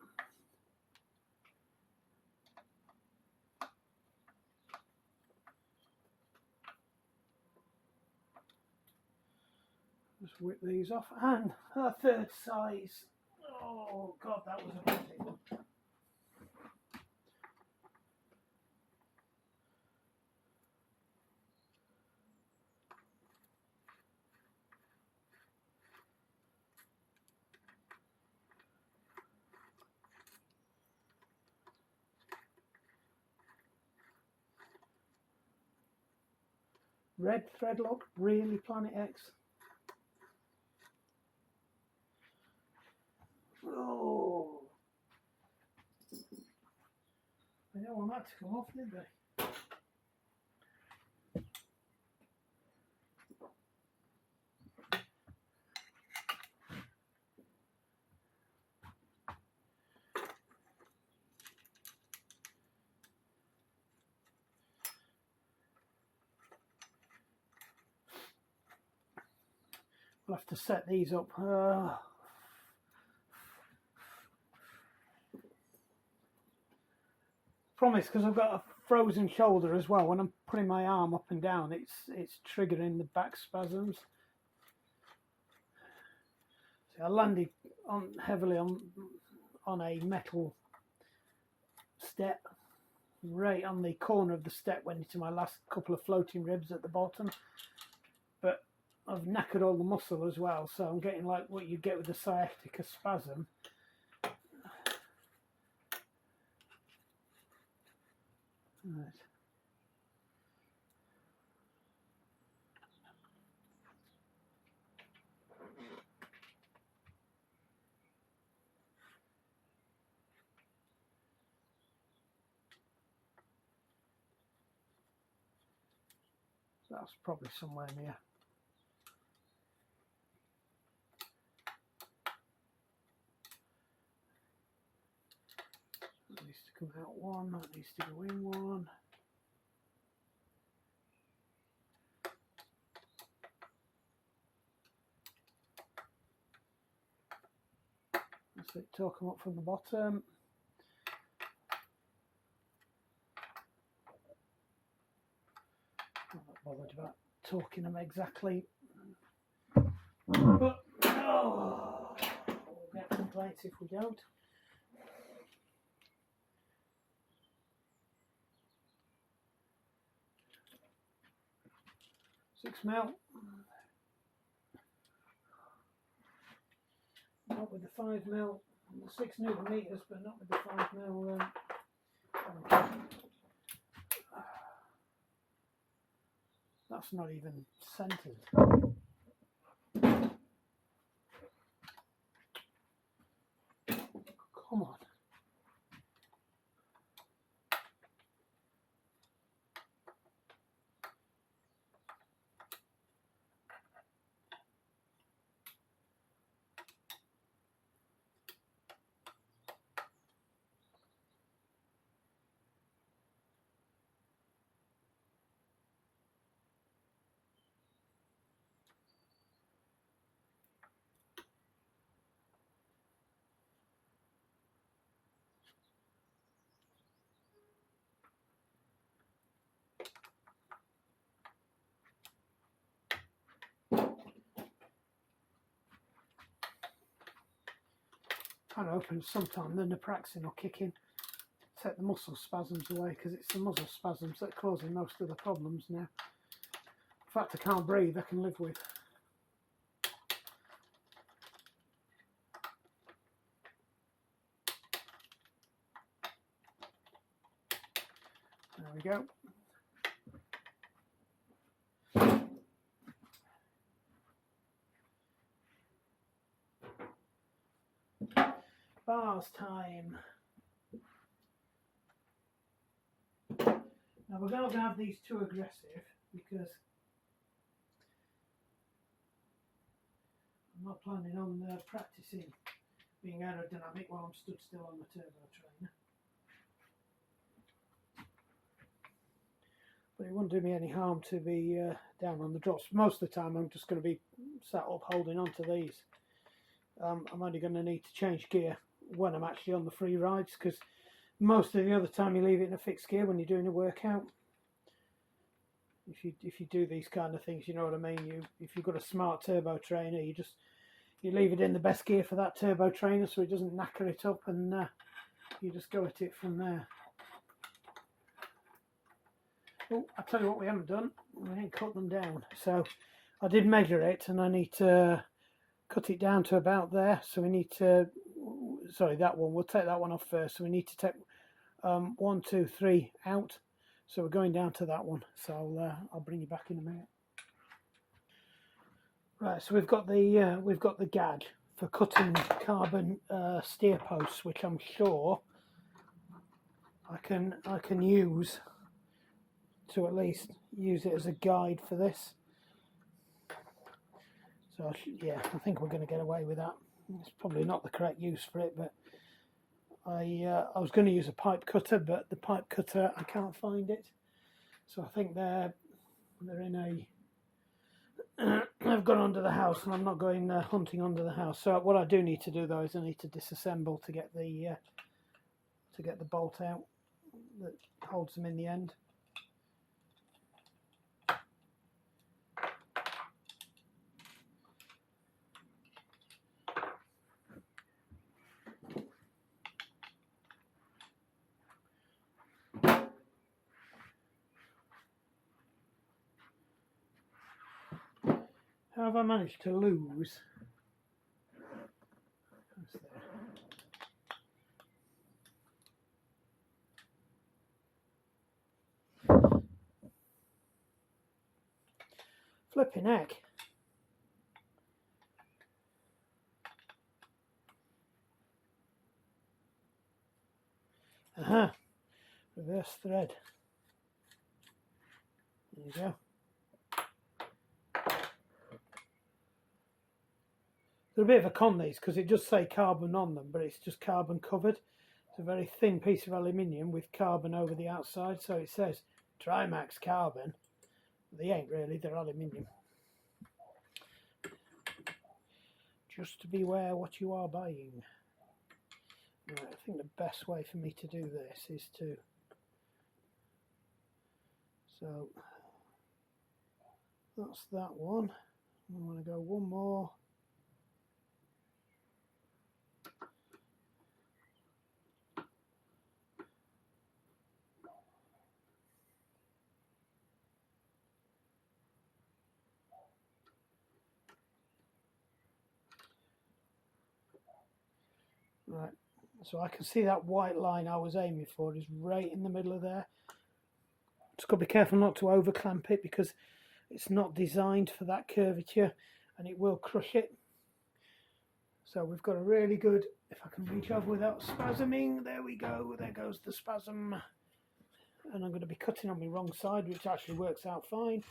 Speaker 1: Just whip these off, and a third size. Oh god, that was a big one. Red thread lock, really Planet X? Oh, they don't want that to come off, did they? I'll have to set these up. Promise, because I've got a frozen shoulder as well. When I'm putting my arm up and down, it's triggering the back spasms. See, I landed heavily on a metal step. Right on the corner of the step went into my last couple of floating ribs at the bottom. But I've knackered all the muscle as well, so I'm getting like what you get with the sciatica spasm. Right. So that's probably somewhere near. That needs to come out one, that needs to go in one. That's it, torque them up from the bottom. I'm not bothered about torquing them exactly. But, oh, we'll get complaints if we don't. 6mm. Not with the 5mm, the 6Nm, but not with the 5mm. That's not even centered. Come on. Can't open sometime, then the naproxen will kick in, take the muscle spasms away, because it's the muscle spasms that are causing most of the problems now. The fact I can't breathe, I can live with. There we go. Bars time. Now we're not going to have these too aggressive because I'm not planning on practicing being aerodynamic while I'm stood still on the turbo trainer. But it wouldn't do me any harm to be down on the drops. Most of the time I'm just going to be sat up holding on to these. I'm only going to need to change gear when I'm actually on the free rides, because most of the other time you leave it in a fixed gear when you're doing a workout. If you do these kind of things, you know what I mean. If you've got a smart turbo trainer, you leave it in the best gear for that turbo trainer so it doesn't knacker it up, and you just go at it from there. Oh, I'll tell you what we haven't done. We ain't cut them down. So I did measure it, and I need to cut it down to about there. So we need to, sorry, that one, we'll take that one off first. So we need to take 1, 2, 3 out. So we're going down to that one. So I'll bring you back in a minute. Right, so we've got the gag for cutting carbon steer posts, which I'm sure I can use to at least use it as a guide for this. So yeah, I think we're going to get away with that. It's probably not the correct use for it, but I was going to use a pipe cutter, but the pipe cutter, I can't find it. So I think they're in a I've gone under the house, and I'm not going hunting under the house. So what I do need to do though is I need to disassemble to get the bolt out that holds them in the end. How have I managed to lose? That's there. Flipping heck. Aha. Reverse thread. There you go. They're a bit of a con, these, because it does say carbon on them, but it's just carbon covered. It's a very thin piece of aluminium with carbon over the outside, so it says Trimax carbon. They ain't really, they're aluminium. Just to beware what you are buying. Right, I think the best way for me to do this is to... So, that's that one. I'm going to go one more. So I can see that white line I was aiming for is right in the middle of there. Just got to be careful not to over clamp it, because it's not designed for that curvature and it will crush it. So we've got a really good, if I can reach over without spasming, there we go, there goes the spasm. And I'm going to be cutting on my wrong side, which actually works out fine.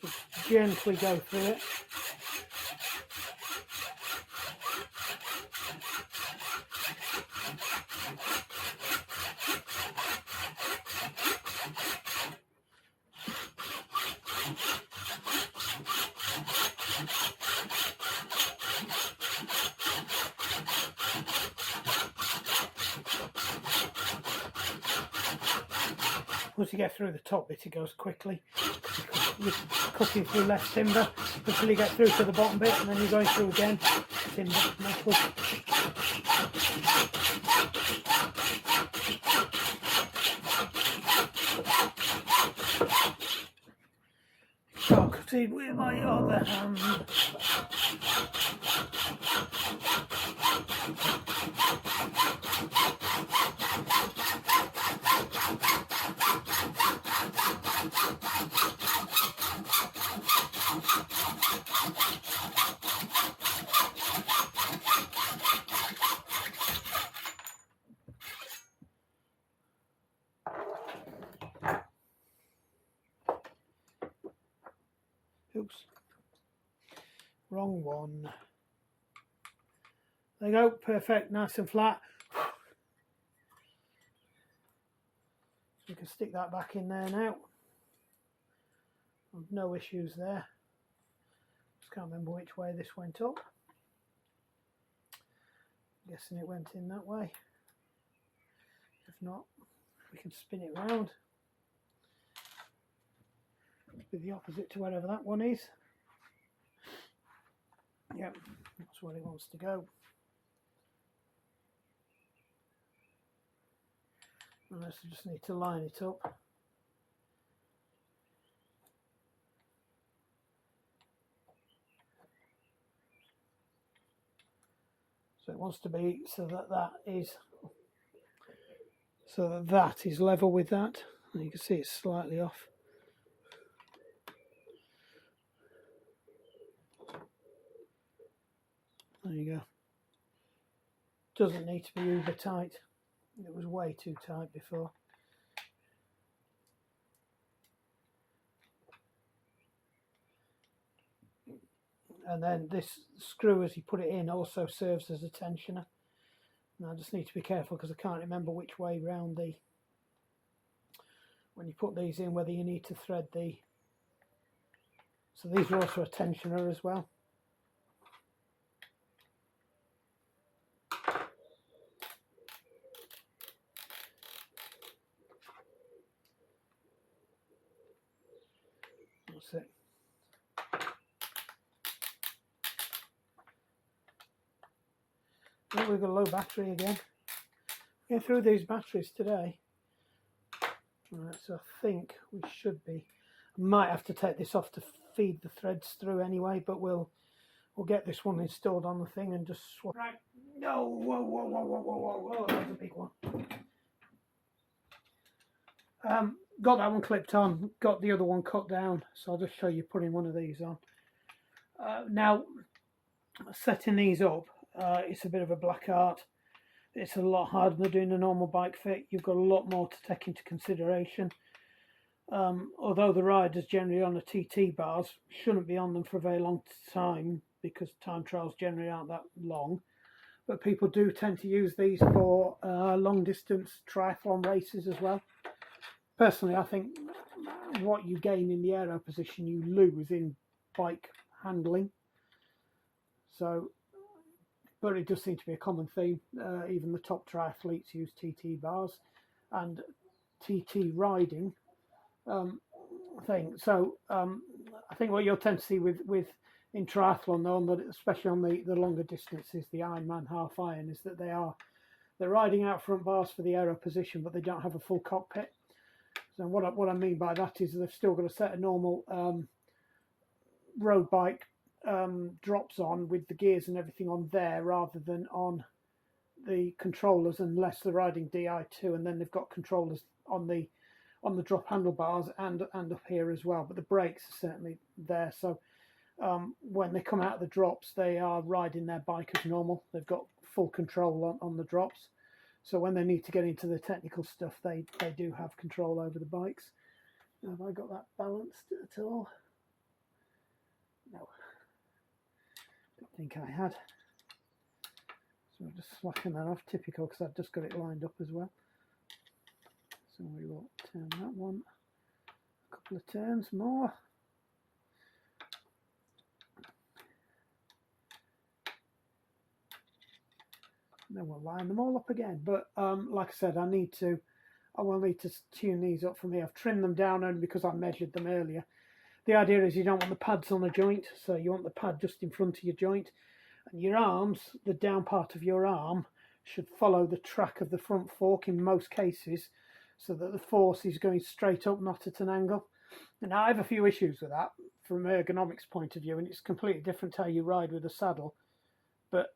Speaker 1: So gently go through it. Once you get through the top bit, it goes quickly. You're cutting through less timber until you get through to the bottom bit, and then you're going through again. Timber, metal. Shotgun with my other hand. Oops, wrong one. There you go, perfect, nice and flat. You can stick that back in there now. No issues there. Just can't remember which way this went up. I'm guessing it went in that way. If not, we can spin it round. Be the opposite to wherever that one is. Yep, that's where it wants to go. Unless I just need to line it up. So it wants to be so that that is level with that. And you can see it's slightly off. There you go. Doesn't need to be uber tight. It was way too tight before. And then this screw, as you put it in, also serves as a tensioner. Now I just need to be careful because I can't remember which way round when you put these in, whether you need to thread the... So these are also a tensioner as well. That's it. Oh, we've got a low battery again. Going through these batteries today. Right, so I think we should be. I might have to take this off to feed the threads through anyway, but we'll get this one installed on the thing and just swap. Right. No, whoa, whoa, whoa, whoa, whoa, whoa, whoa, that's a big one. Got that one clipped on, got the other one cut down, so I'll just show you putting one of these on. Now, setting these up, it's a bit of a black art. It's a lot harder than doing a normal bike fit. You've got a lot more to take into consideration. Although the riders generally on the TT bars shouldn't be on them for a very long time because time trials generally aren't that long. But people do tend to use these for long distance triathlon races as well. Personally, I think what you gain in the aero position, you lose in bike handling. So, but it does seem to be a common theme. Even the top triathletes use TT bars and TT riding thing. So I think what you'll tend to see with in triathlon, though, especially on the longer distances, the Ironman half iron, is that they're riding out front bars for the aero position, but they don't have a full cockpit. So what I mean by that is they've still got a set of normal road bike drops on with the gears and everything on there, rather than on the controllers unless they're riding Di2, and then they've got controllers on the drop handlebars and up here as well. But the brakes are certainly there, so when they come out of the drops, they are riding their bike as normal. They've got full control on the drops. So when they need to get into the technical stuff, they do have control over the bikes. Have I got that balanced at all? No. Don't think I had. So I'll just slacken that off, typical, because I've just got it lined up as well. So we will turn that one a couple of turns more. Then we'll line them all up again. But like I said, I will need to tune these up from here. I've trimmed them down only because I measured them earlier. The idea is you don't want the pads on a joint, so you want the pad just in front of your joint. And your arms, the down part of your arm, should follow the track of the front fork in most cases, so that the force is going straight up, not at an angle. And I have a few issues with that from an ergonomics point of view, and it's completely different how you ride with a saddle. But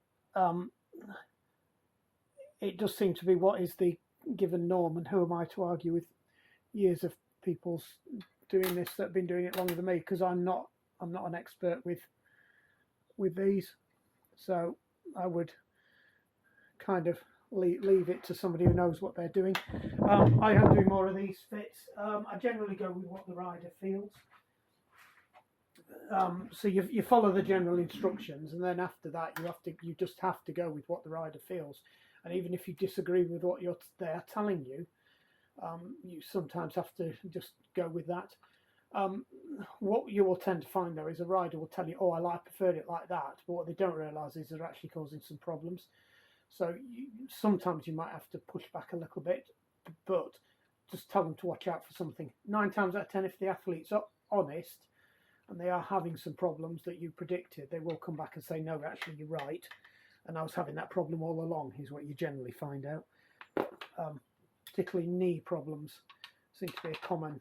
Speaker 1: it does seem to be what is the given norm, and who am I to argue with years of people's doing this that have been doing it longer than me, because I'm not an expert with these. So I would kind of leave it to somebody who knows what they're doing. I am doing more of these fits. I generally go with what the rider feels. So you follow the general instructions, and then after that you just have to go with what the rider feels. And even if you disagree with what they're telling you, you sometimes have to just go with that. What you will tend to find though is a rider will tell you, oh, I preferred it like that, but what they don't realise is they're actually causing some problems. So sometimes you might have to push back a little bit, but just tell them to watch out for something. 9 times out of 10, if the athlete's honest and they are having some problems that you predicted, they will come back and say, no, actually you're right, and I was having that problem all along, is what you generally find out. Particularly knee problems seem to be a common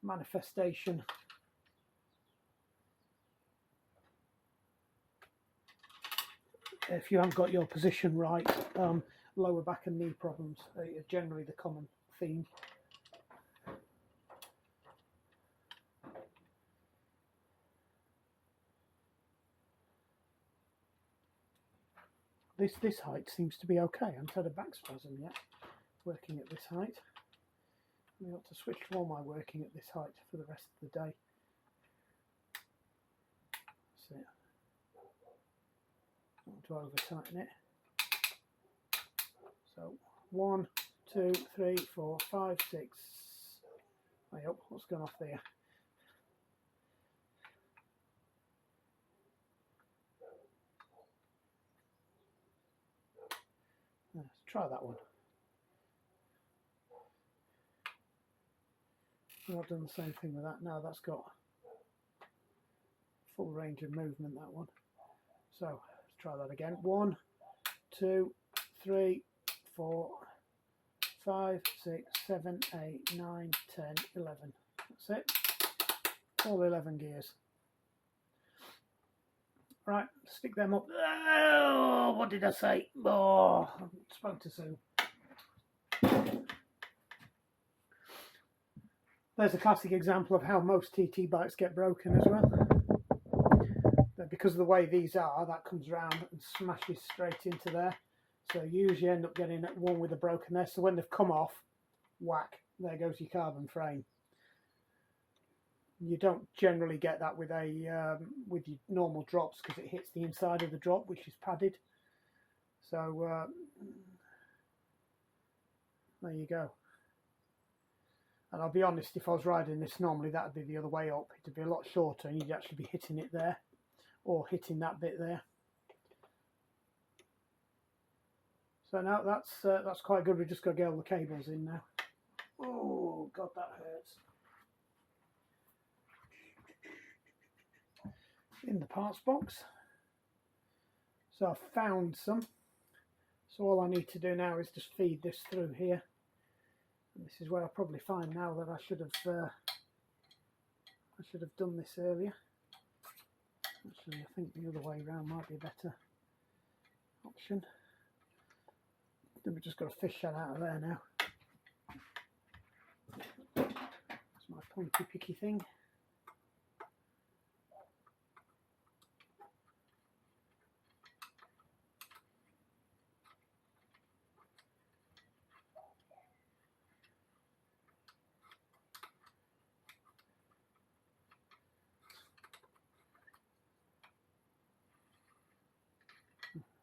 Speaker 1: manifestation. If you haven't got your position right, lower back and knee problems are generally the common theme. This height seems to be okay. I haven't had a back spasm yet working at this height. I ought to switch to all my working at this height for the rest of the day. That's it. Not to over tighten it. So 1, 2, 3, 4, 5, 6. Way up. What's gone off there? Let's try that one. I've not done the same thing with that. No, that's got full range of movement, that one. So let's try that again. 1, 2, 3, 4, 5, 6, 7, 8, 9, 10, 11. That's it. All 11 gears. Right, stick them up. Oh, what did I say? Oh, I spoke too soon. There's a classic example of how most TT bikes get broken as well. But because of the way these are, that comes round and smashes straight into there. So you usually end up getting one with a broken there. So when they've come off, whack, there goes your carbon frame. You don't generally get that with with your normal drops, because it hits the inside of the drop, which is padded. So there you go. And I'll be honest, if I was riding this normally, that would be the other way up. It'd be a lot shorter, and you'd actually be hitting it there, or hitting that bit there. So now that's quite good. We've just got to get all the cables in now. Oh God, that hurts. In the parts box. So I've found some. So all I need to do now is just feed this through here. And this is where I'll probably find now that I should have done this earlier. Actually, I think the other way around might be a better option. Then we've just got to fish that out of there now. That's my pointy picky thing.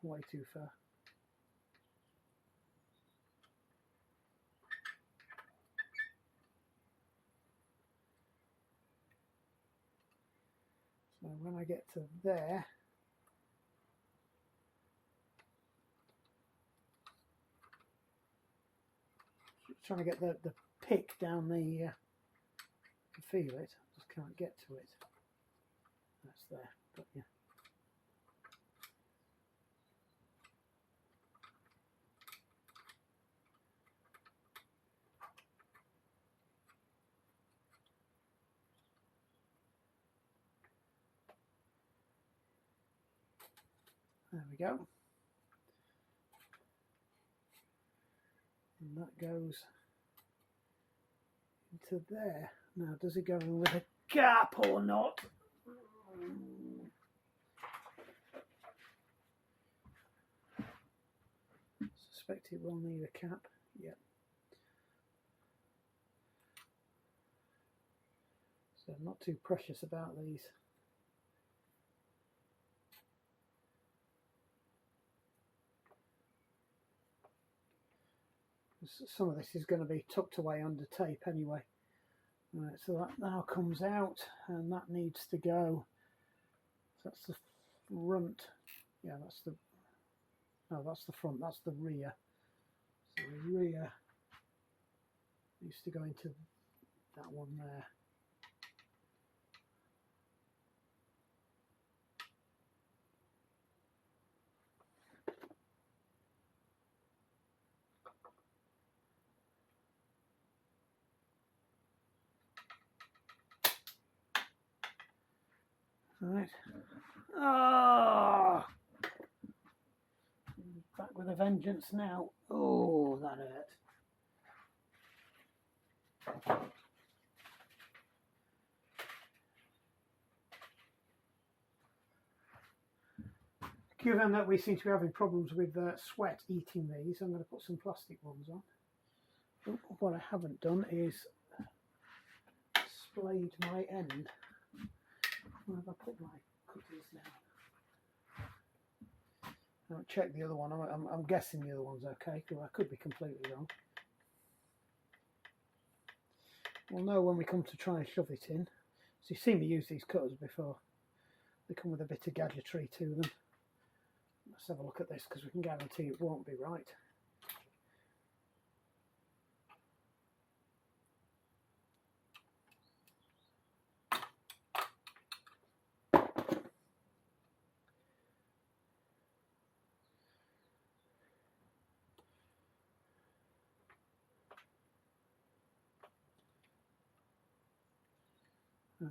Speaker 1: Way too far. So when I get to there, trying to get the pick down the feel it, just can't get to it. That's there, but yeah. There we go. And that goes into there. Now, does it go in with a gap or not? Suspect it will need a cap. Yep. So I'm not too precious about these. Some of this is going to be tucked away under tape anyway. Right, so that now comes out, and that needs to go. So that's the front. Yeah, that's the. No, that's the front. That's the rear. So the rear needs to go into that one there. Right. Oh! Back with a vengeance now. Oh, that hurt. Given that we seem to be having problems with sweat eating these, I'm going to put some plastic ones on. What I haven't done is splayed my end. Where have I put my cutters now? I'll check the other one. I'm guessing the other one's okay, because I could be completely wrong. We'll know when we come to try and shove it in. So you've seen me use these cutters before. They come with a bit of gadgetry to them. Let's have a look at this, because we can guarantee it won't be right. Right.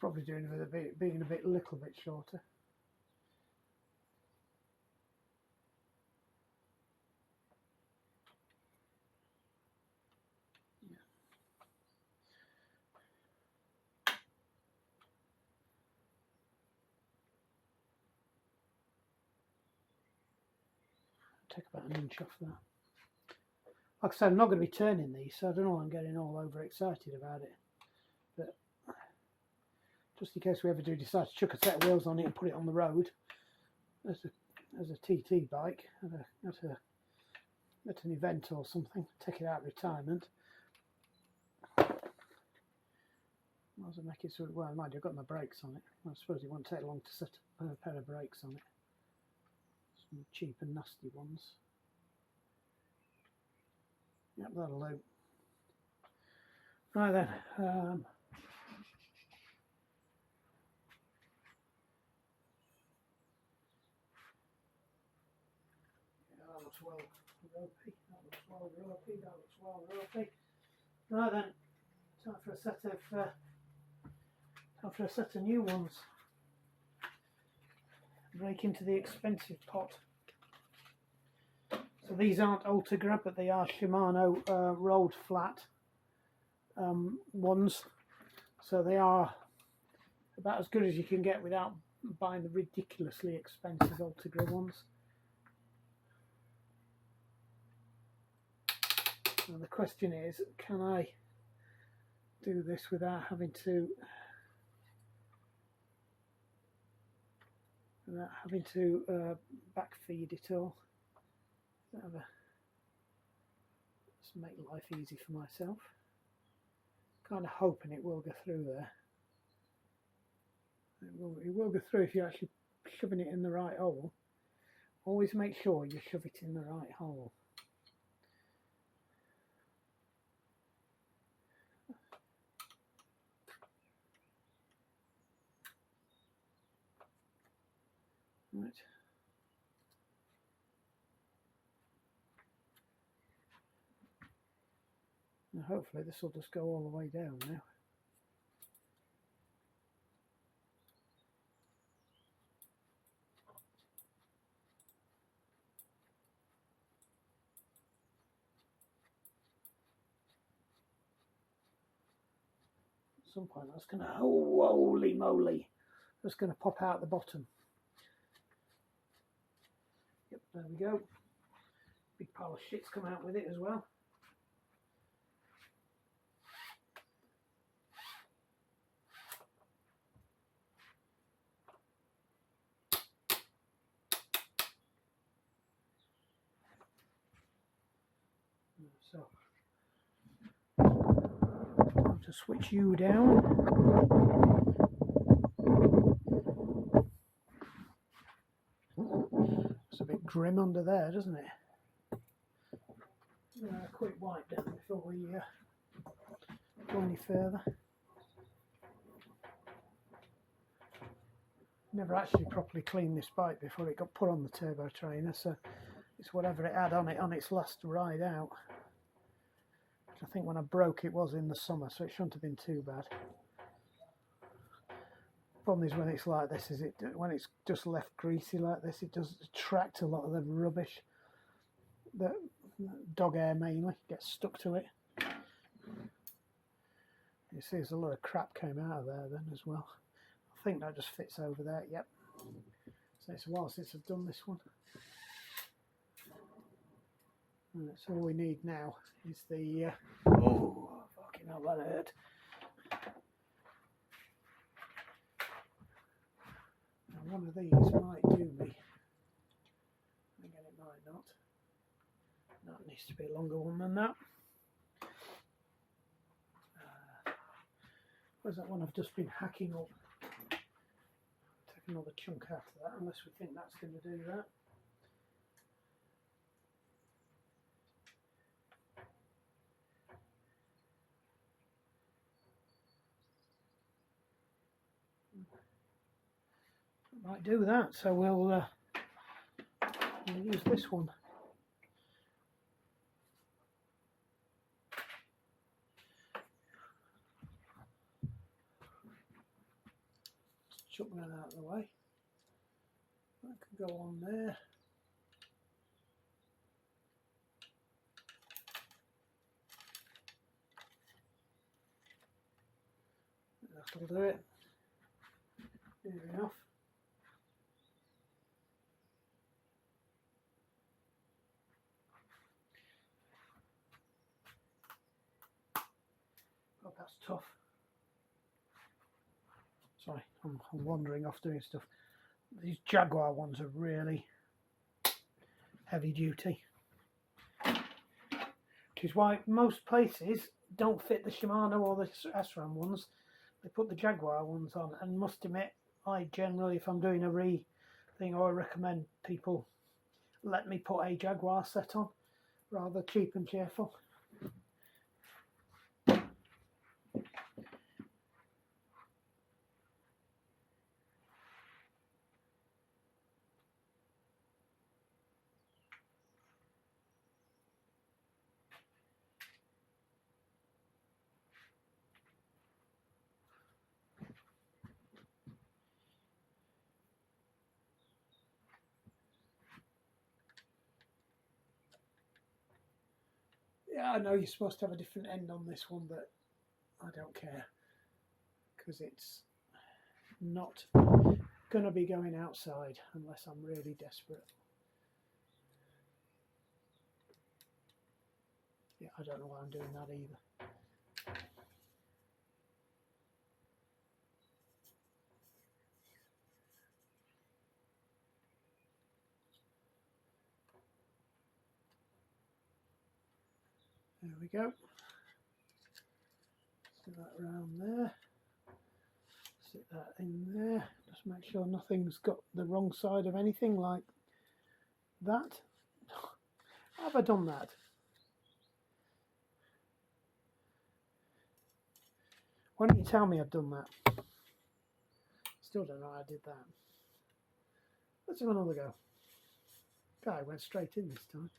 Speaker 1: Probably doing with a bit, being a little bit shorter. Yeah. Take about an inch off that. Like I said, I'm not going to be turning these, so I don't know why I'm getting all overexcited about it. But just in case we ever do decide to chuck a set of wheels on it and put it on the road as a TT bike at an event or something, take it out of retirement. Might as well make it so, well, mind you, I've got my brakes on it. I suppose it won't take long to set a pair of brakes on it. Some cheap and nasty ones. Yep, that'll do. Right then. Yeah, that looks well ropey. That looks well ropey. That looks well ropey. Right then. Time for a set of new ones. Break into the expensive pot. So these aren't Ultegra, but they are Shimano rolled flat ones. So they are about as good as you can get without buying the ridiculously expensive Ultegra ones. And the question is, can I do this without having to backfeed it all? Let's make life easy for myself. Kind of hoping it will go through there. It will go through if you're actually shoving it in the right hole. Always make sure you shove it in the right hole. Right. Now hopefully this will just go all the way down now. At some point that's going to, oh, holy moly, that's going to pop out the bottom. Yep, there we go. Big pile of shit's come out with it as well. So I'll just switch you down. It's a bit grim under there, doesn't it? Quick wipe down before we go any further. Never actually properly cleaned this bike before it got put on the turbo trainer, so it's whatever it had on it on its last ride out. I think when I broke it was in the summer, so it shouldn't have been too bad. Problem is when it's like this, when it's just left greasy like this, it does attract a lot of the rubbish. The dog hair mainly gets stuck to it. You see there's a lot of crap came out of there then as well. I think that just fits over there, yep. So it's a while since I've done this one. Right, so all we need now is the, oh, fucking hell, that hurt. Now one of these might do me. Again, it might not. That needs to be a longer one than that. Where's that one I've just been hacking up? Take another chunk out of that, unless we think that's going to do that. Might do that, so we'll use this one. Chuck that out of the way. That can go on there. That'll do it. Near enough. Oh, that's tough. Sorry, I'm wandering off doing stuff. These Jaguar ones are really heavy duty, which is why most places don't fit the Shimano or the SRAM ones. They put the Jaguar ones on, and must admit, I generally, if I'm doing a thing, I recommend people let me put a Jaguar set on, rather cheap and cheerful. I know you're supposed to have a different end on this one, but I don't care because it's not going to be going outside unless I'm really desperate. Yeah, I don't know why I'm doing that either. There we go. Sit that around there. Sit that in there. Just make sure nothing's got the wrong side of anything like that. Have I done that? Why don't you tell me I've done that? Still don't know how I did that. Let's have another go. Guy went straight in this time.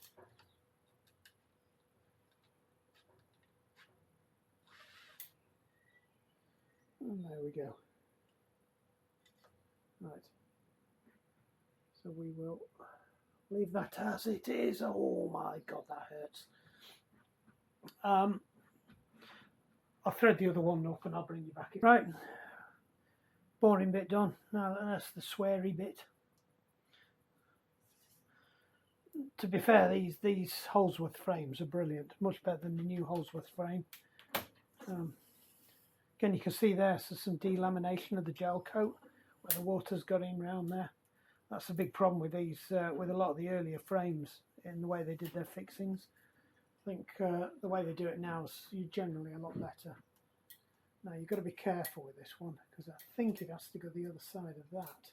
Speaker 1: And there we go. Right. So we will leave that as it is. Oh my God, that hurts. I'll thread the other one up and I'll bring you back in. Right. Boring bit done. Now that's the sweary bit. To be fair, these Holdsworth frames are brilliant. Much better than the new Holdsworth frame. Again, you can see there's some delamination of the gel coat where the water's got in round there. That's a big problem with these, with a lot of the earlier frames in the way they did their fixings. I think the way they do it now is generally a lot better. Now you've got to be careful with this one because I think it has to go the other side of that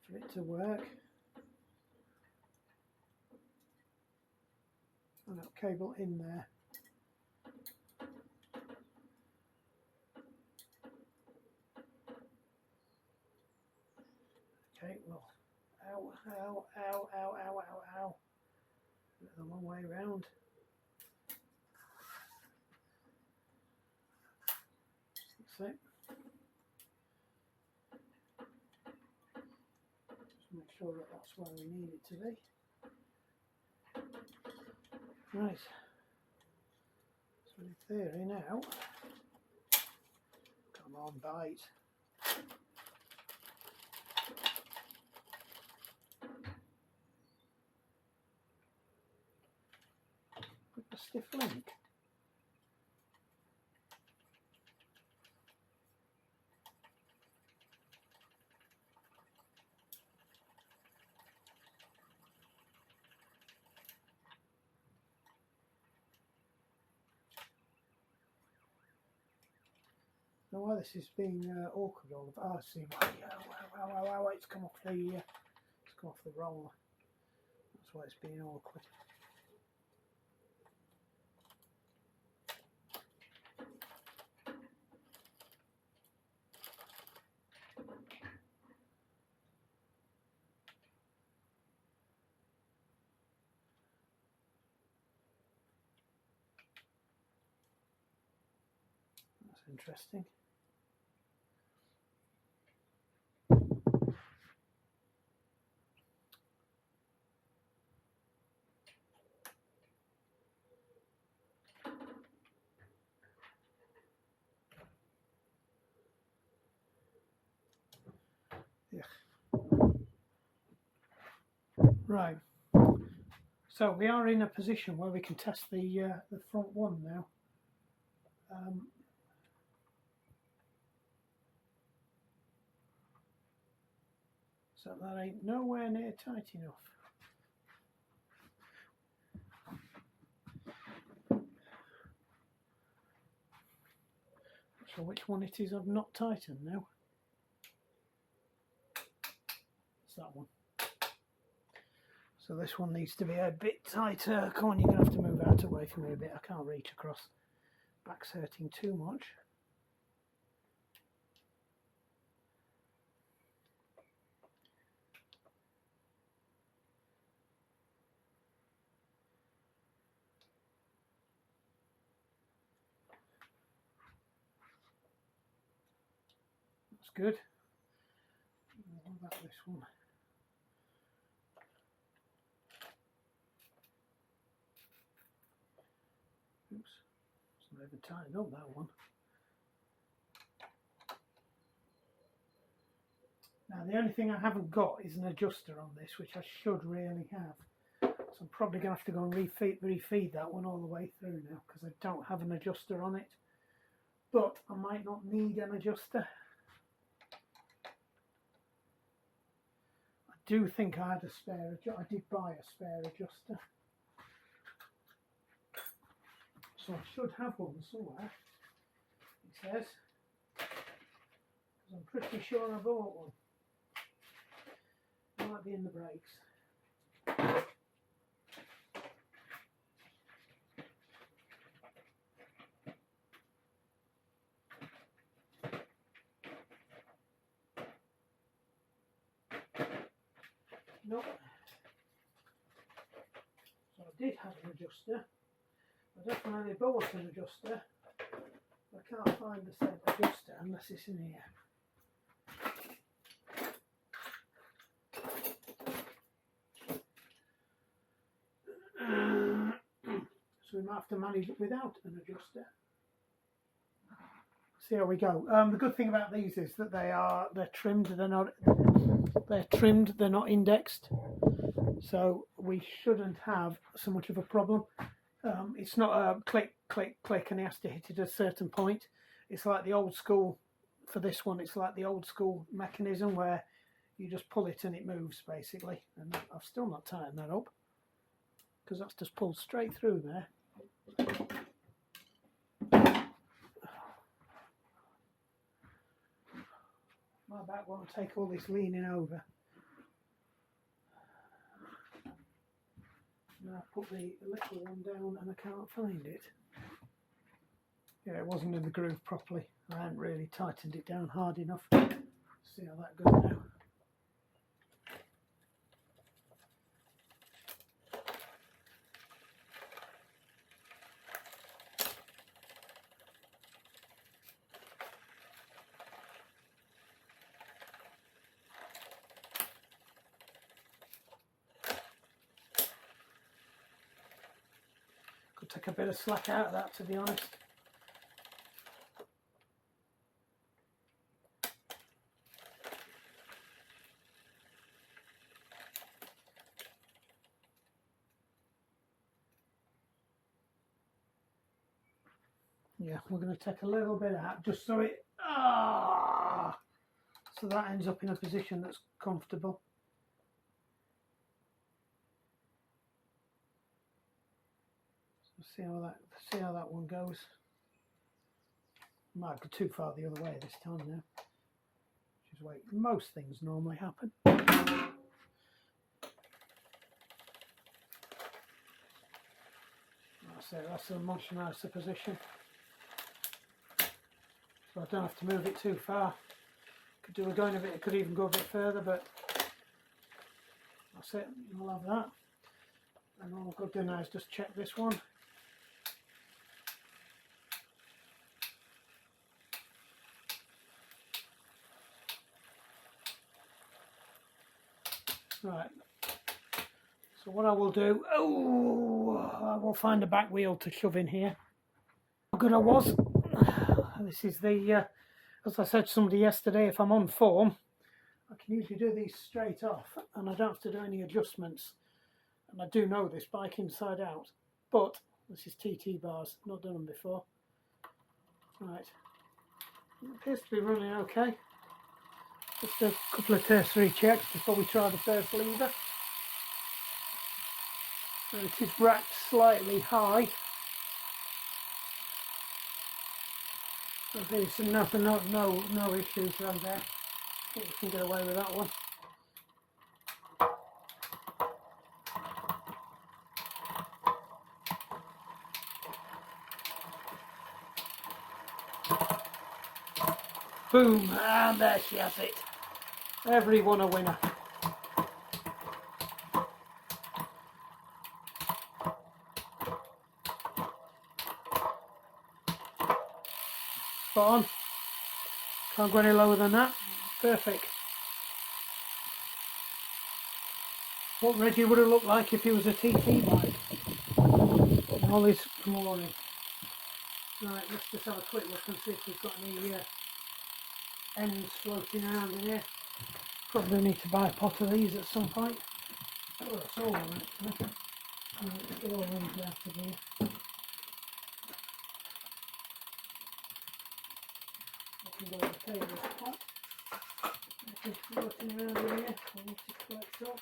Speaker 1: for it to work. And that cable in there. Okay, well, ow, ow, ow, ow, ow, ow, ow. The long way round. That's it. Just make sure that that's where we need it to be. Right. So in theory now, come on, bite. With a stiff link. Now why this is being awkward all of I see why it's come off the roller. That's why it's being awkward. That's interesting. Yeah. Right. So we are in a position where we can test the front one now. So that ain't nowhere near tight enough. Not sure which one it is I've not tightened now. It's that one. So this one needs to be a bit tighter. Come on, you're going to have to move out away from me a bit. I can't reach across. Back's hurting too much. That's good. What about this one? I haven't tightened up that one. Now the only thing I haven't got is an adjuster on this, which I should really have. So I'm probably going to have to go and refeed that one all the way through now, because I don't have an adjuster on it. But I might not need an adjuster. I do think I had a spare adjuster. I did buy a spare adjuster. So I should have one somewhere, it says. Because I'm pretty sure I bought one. It might be in the brakes. Nope. So I did have an adjuster. I definitely bought an adjuster. I can't find the said adjuster unless it's in here. So we might have to manage it without an adjuster. See how we go. The good thing about these is that they're trimmed. They're trimmed. They're not indexed. So we shouldn't have so much of a problem. It's not a click, click, click, and he has to hit it at a certain point. It's like the old school. For this one, it's like the old school mechanism where you just pull it and it moves basically. And I've still not tightened that up because that's just pulled straight through there. My back won't take all this leaning over. Now I put the little one down and I can't find it. Yeah, it wasn't in the groove properly. I hadn't really tightened it down hard enough. See how that goes now. Could take a bit of slack out of that, to be honest. Yeah, we're going to take a little bit out just so it, so that ends up in a position that's comfortable. So see how that one goes. Might go too far the other way this time now, which is the way most things normally happen. That's it. That's a much nicer position. So I don't have to move it too far. Could do a going a bit. It could even go a bit further, but that's it. We'll have that. And all I've got to do now is just check this one. Right. So what I will do, I will find a back wheel to shove in here. How good I was. This is the, as I said to somebody yesterday, if I'm on form, I can usually do these straight off and I don't have to do any adjustments. And I do know this bike inside out, but this is TT bars, not done them before. Right, it appears to be running okay. Just a couple of tertiary checks before we try the first lever. And it is racked slightly high. There's nothing, no issues around there. I think we can get away with that one. Boom, and there she has it. Everyone a winner. Spot on. Can't go any lower than that. Perfect. What Reggie would have looked like if he was a TT bike. All this glory. Right, let's just have a quick look and see if we've got any ends floating around in here. Probably need to buy a pot of these at some point. Oh, that's all one actually. Let's get all these out of here. I can go and pay this pot. Nothing floating around in here. I need to collect up.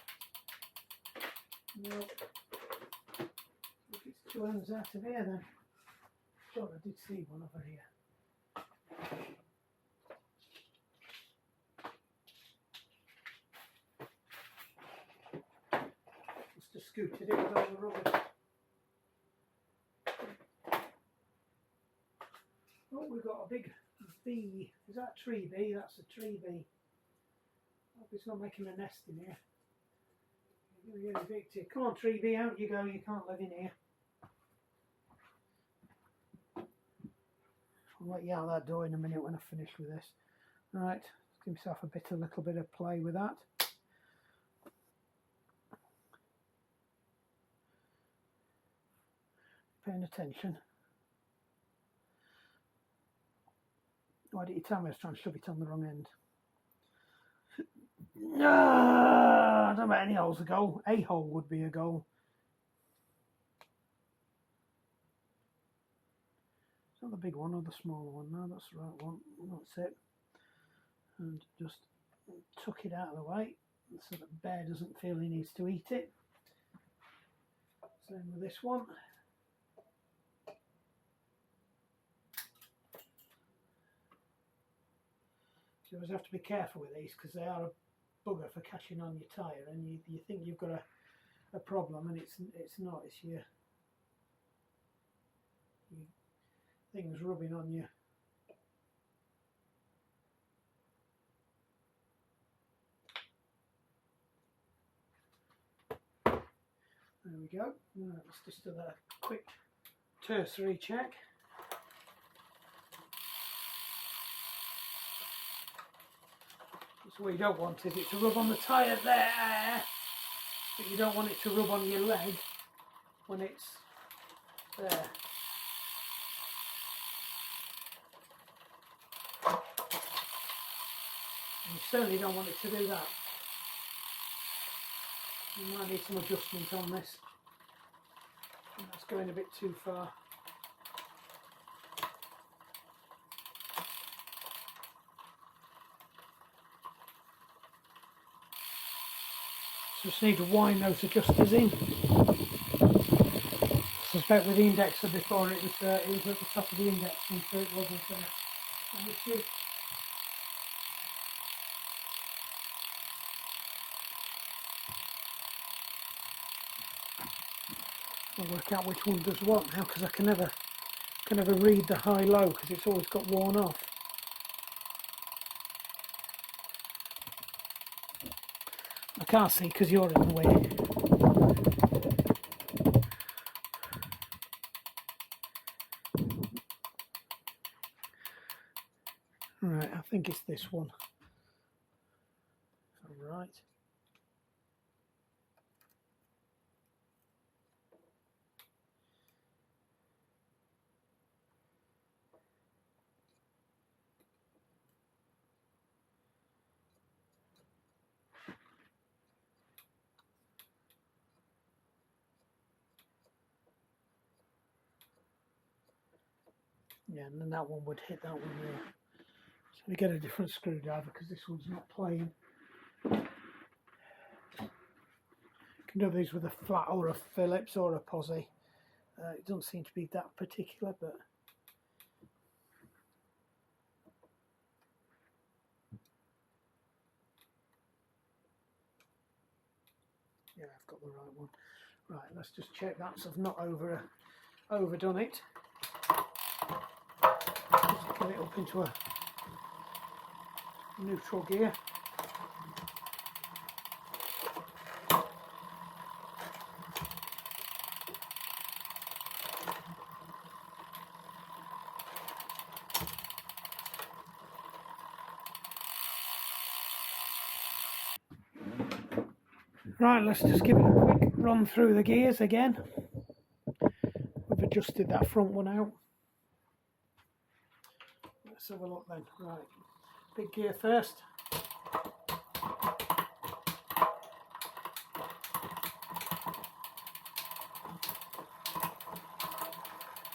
Speaker 1: No. If it's two ends out of here then. Sure, I did see one over here. Must have scooted it with all the rubbish. Oh, we've got a big bee. Is that a tree bee? That's a tree bee. I hope it's not making a nest in here. You're getting evicted. Come on, tree bee, out you go. You can't live in here. I'll let you out that door in a minute when I finish with this. Right, give myself a little bit of play with that. Paying attention. Why didn't you tell me I was trying to shove it on the wrong end? No, I don't know about any hole's a goal. A hole would be a goal. Is that the big one or the smaller one? No, that's the right one. That's it. And just tuck it out of the way so that bear doesn't feel he needs to eat it. Same with this one. You always have to be careful with these because they are a bugger for catching on your tyre, and you think you've got a problem, and it's not. It's your things rubbing on you. There we go. Right, let's just do that quick tertiary check. So what you don't want is it to rub on the tyre there, but you don't want it to rub on your leg when it's there. And you certainly don't want it to do that. You might need some adjustment on this. That's going a bit too far. Just need to wind those adjusters in. I suspect with the indexer before it was at the top of the index, and so it wasn't an issue. I'll work out which one does what now, because I can never read the high-low because it's always got worn off. I can't see because you're in the way. Right, I think it's this one. All right. Yeah, and then that one would hit that one there. So we get a different screwdriver because this one's not playing. You can do these with a flat or a Phillips or a posi. It doesn't seem to be that particular, but yeah, I've got the right one. Right, let's just check that so I've not overdone it. Just get it up into a neutral gear. Right, let's just give it a quick run through the gears again. We've adjusted that front one out. let's have a look then. Right, big gear first.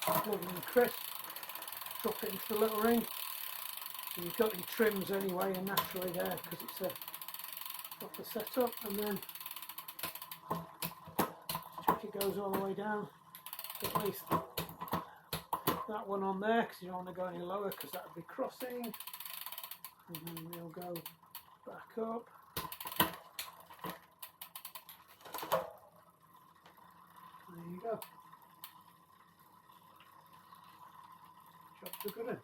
Speaker 1: Plug in crisp, drop it into the little ring. And you've got your trims anyway, and naturally there because it's a proper setup, and then check it goes all the way down. At least that one on there, because you don't want to go any lower because that would be crossing. And then we'll go back up. There you go. Job's a good one.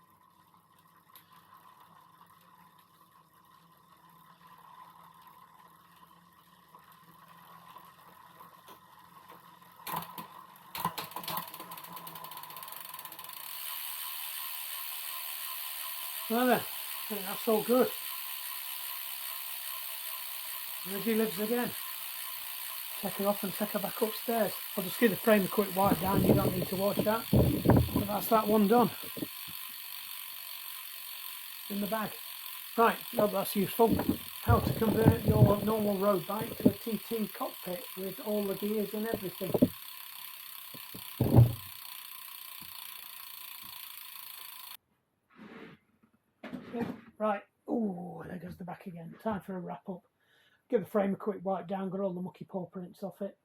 Speaker 1: Well then, I think that's all good. Reggie lives again. Take her off and take her back upstairs. I'll just give the frame a quick wipe down, you don't need to watch that. But that's that one done. In the bag. Right, hope that's useful. How to convert your normal road bike to a TT cockpit with all the gears and everything. Yep, right. Oh, there goes the back again. Time for a wrap up. Give the frame a quick wipe down, got all the mucky paw prints off it.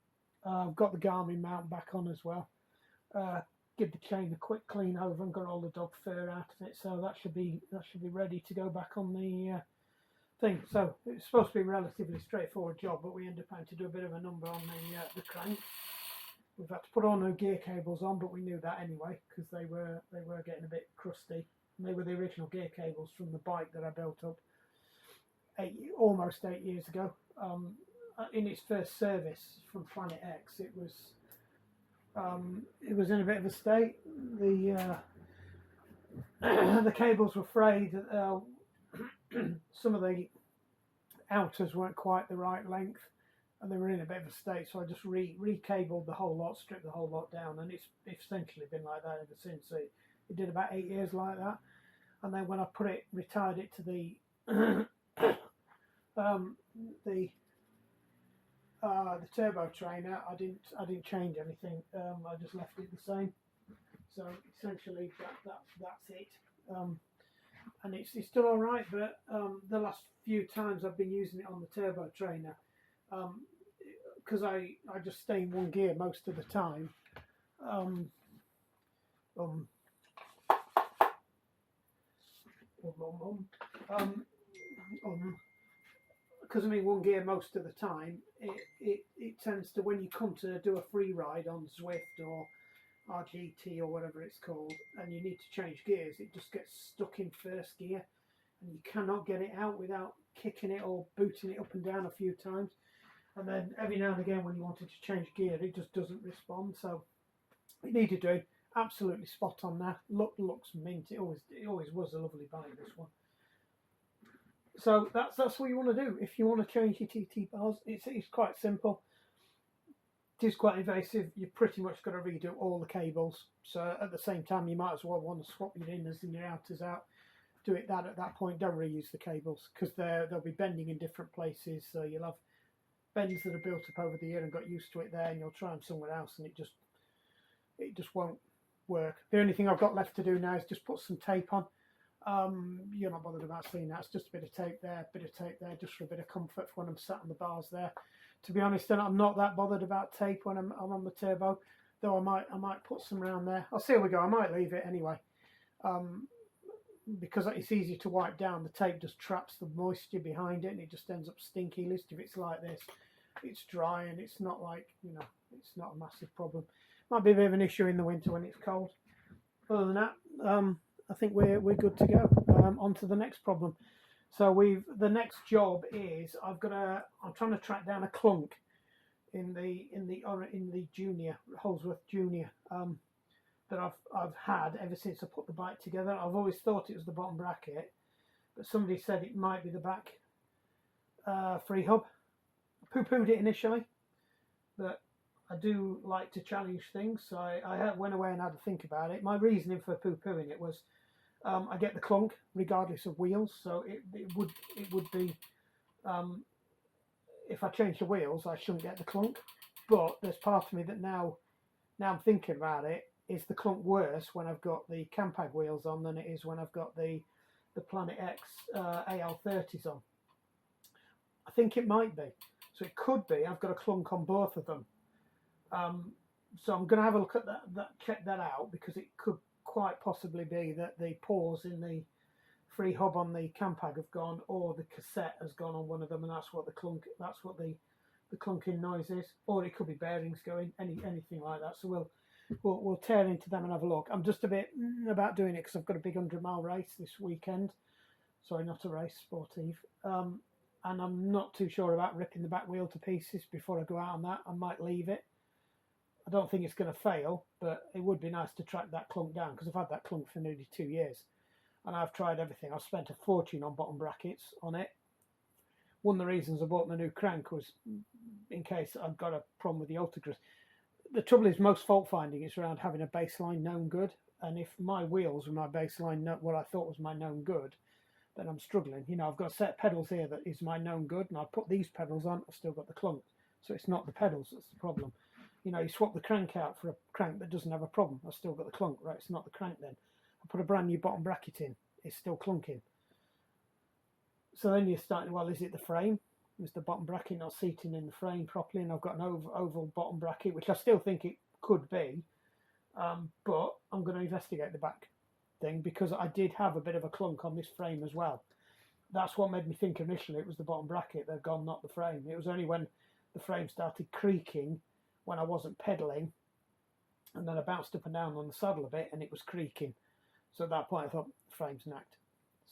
Speaker 1: I've got the Garmin mount back on as well. Give the chain a quick clean over and got all the dog fur out of it, so that should be ready to go back on the thing. So it's supposed to be a relatively straightforward job, but we end up having to do a bit of a number on the crank. We've had to put all new gear cables on, but we knew that anyway because they were getting a bit crusty. And they were the original gear cables from the bike that I built up almost 8 years ago. In its first service from Planet X, it was in a bit of a state. The the cables were frayed. Some of the outers weren't quite the right length, and they were in a bit of a state. So I just re-cabled the whole lot, stripped the whole lot down, and it's essentially been like that ever since. So it did about 8 years like that, and then when I retired it to the the turbo trainer, I didn't change anything. I just left it the same. So essentially that's it. And it's still all right, but the last few times I've been using it on the turbo trainer, because I just stay in one gear most of the time. Because I'm in one gear most of the time, it tends to, when you come to do a free ride on Zwift or RGT or whatever it's called, and you need to change gears, it just gets stuck in first gear, and you cannot get it out without kicking it or booting it up and down a few times. And then every now and again, when you wanted to change gear, it just doesn't respond. So it needed doing. Absolutely spot on now. Looks mint. It always was a lovely bike, this one. So that's what you want to do. If you want to change your TT bars, it's quite simple. It is quite invasive. You pretty much got to redo all the cables. So at the same time, you might as well want to swap your inners and your outers out. Do it at that point. Don't reuse the cables because they'll be bending in different places. So you'll have bends that are built up over the year and got used to it there, and you'll try them somewhere else, and it just won't work. The only thing I've got left to do now is just put some tape on. You're not bothered about seeing that. It's just a bit of tape there, just for a bit of comfort for when I'm sat on the bars there. To be honest, I'm not that bothered about tape when I'm on the turbo, though I might put some around there. I'll see how we go. I might leave it anyway, because it's easy to wipe down. The tape just traps the moisture behind it, and it just ends up stinky. At least if it's like this, it's dry, and it's not like, it's not a massive problem. Might be a bit of an issue in the winter when it's cold. Other than that, I think we're good to go. On to the next problem. So the next job is I'm trying to track down a clunk in the Junior Holdsworth Junior that I've had ever since I put the bike together. I've always thought it was the bottom bracket, but somebody said it might be the back free hub. I poo-pooed it initially, but I do like to challenge things, so I went away and had to think about it. My reasoning for poo-pooing it was I get the clunk regardless of wheels, so it would be if I change the wheels, I shouldn't get the clunk. But there's part of me that now I'm thinking about it, is the clunk worse when I've got the Campag wheels on than it is when I've got the Planet X AL30s on? I think it might be. So it could be I've got a clunk on both of them. So I'm going to have a look at that, check that out, because it could quite possibly be that the pores in the free hub on the Campag have gone, or the cassette has gone on one of them, and that's what the clunking noise is. Or it could be bearings going, anything like that. So we'll tear into them and have a look. I'm just a bit about doing it because I've got a big 100-mile race this weekend. Sorry, not a race, sportive. And I'm not too sure about ripping the back wheel to pieces before I go out on that. I might leave it. I don't think it's going to fail, but it would be nice to track that clunk down, because I've had that clunk for nearly 2 years. And I've tried everything. I've spent a fortune on bottom brackets on it. One of the reasons I bought the new crank was in case I'd got a problem with the Ultegras. The trouble is, most fault finding is around having a baseline known good. And if my wheels were my baseline, what I thought was my known good, then I'm struggling. You know, I've got a set of pedals here that is my known good, and I put these pedals on, I've still got the clunk. So it's not the pedals that's the problem. You know, you swap the crank out for a crank that doesn't have a problem, I've still got the clunk. Right, it's not the crank then. I put a brand new bottom bracket in, it's still clunking. So then you're starting, well, is it the frame? Is the bottom bracket not seating in the frame properly? And I've got an oval bottom bracket, which I still think it could be. But I'm going to investigate the back thing, because I did have a bit of a clunk on this frame as well. That's what made me think initially it was the bottom bracket. They've gone, not the frame. It was only when the frame started creaking when I wasn't pedaling, and then I bounced up and down on the saddle a bit and it was creaking. So at that point I thought, frame's knacked.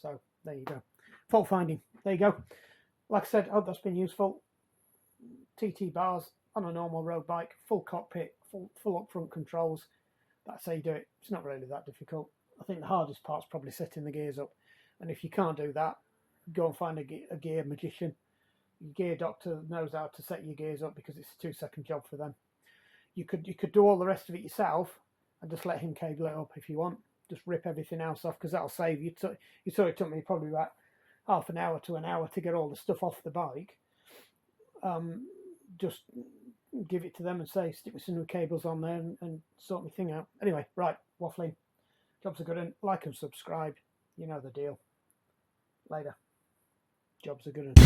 Speaker 1: So there you go. Fault finding. There you go. Like I said, I hope that's been useful. TT bars on a normal road bike, full cockpit, full up front controls. That's how you do it. It's not really that difficult. I think the hardest part's probably setting the gears up. And if you can't do that, go and find a gear magician. Your gear doctor knows how to set your gears up, because it's a 2-second job for them. You could do all the rest of it yourself and just let him cable it up if you want. Just rip everything else off, because that'll save you. You saw it took me probably about half an hour to an hour to get all the stuff off the bike. Just give it to them and say, stick me some new cables on there and sort my thing out. Anyway, right, waffling. Jobs are good, and like and subscribe. You know the deal. Later. Jobs are good.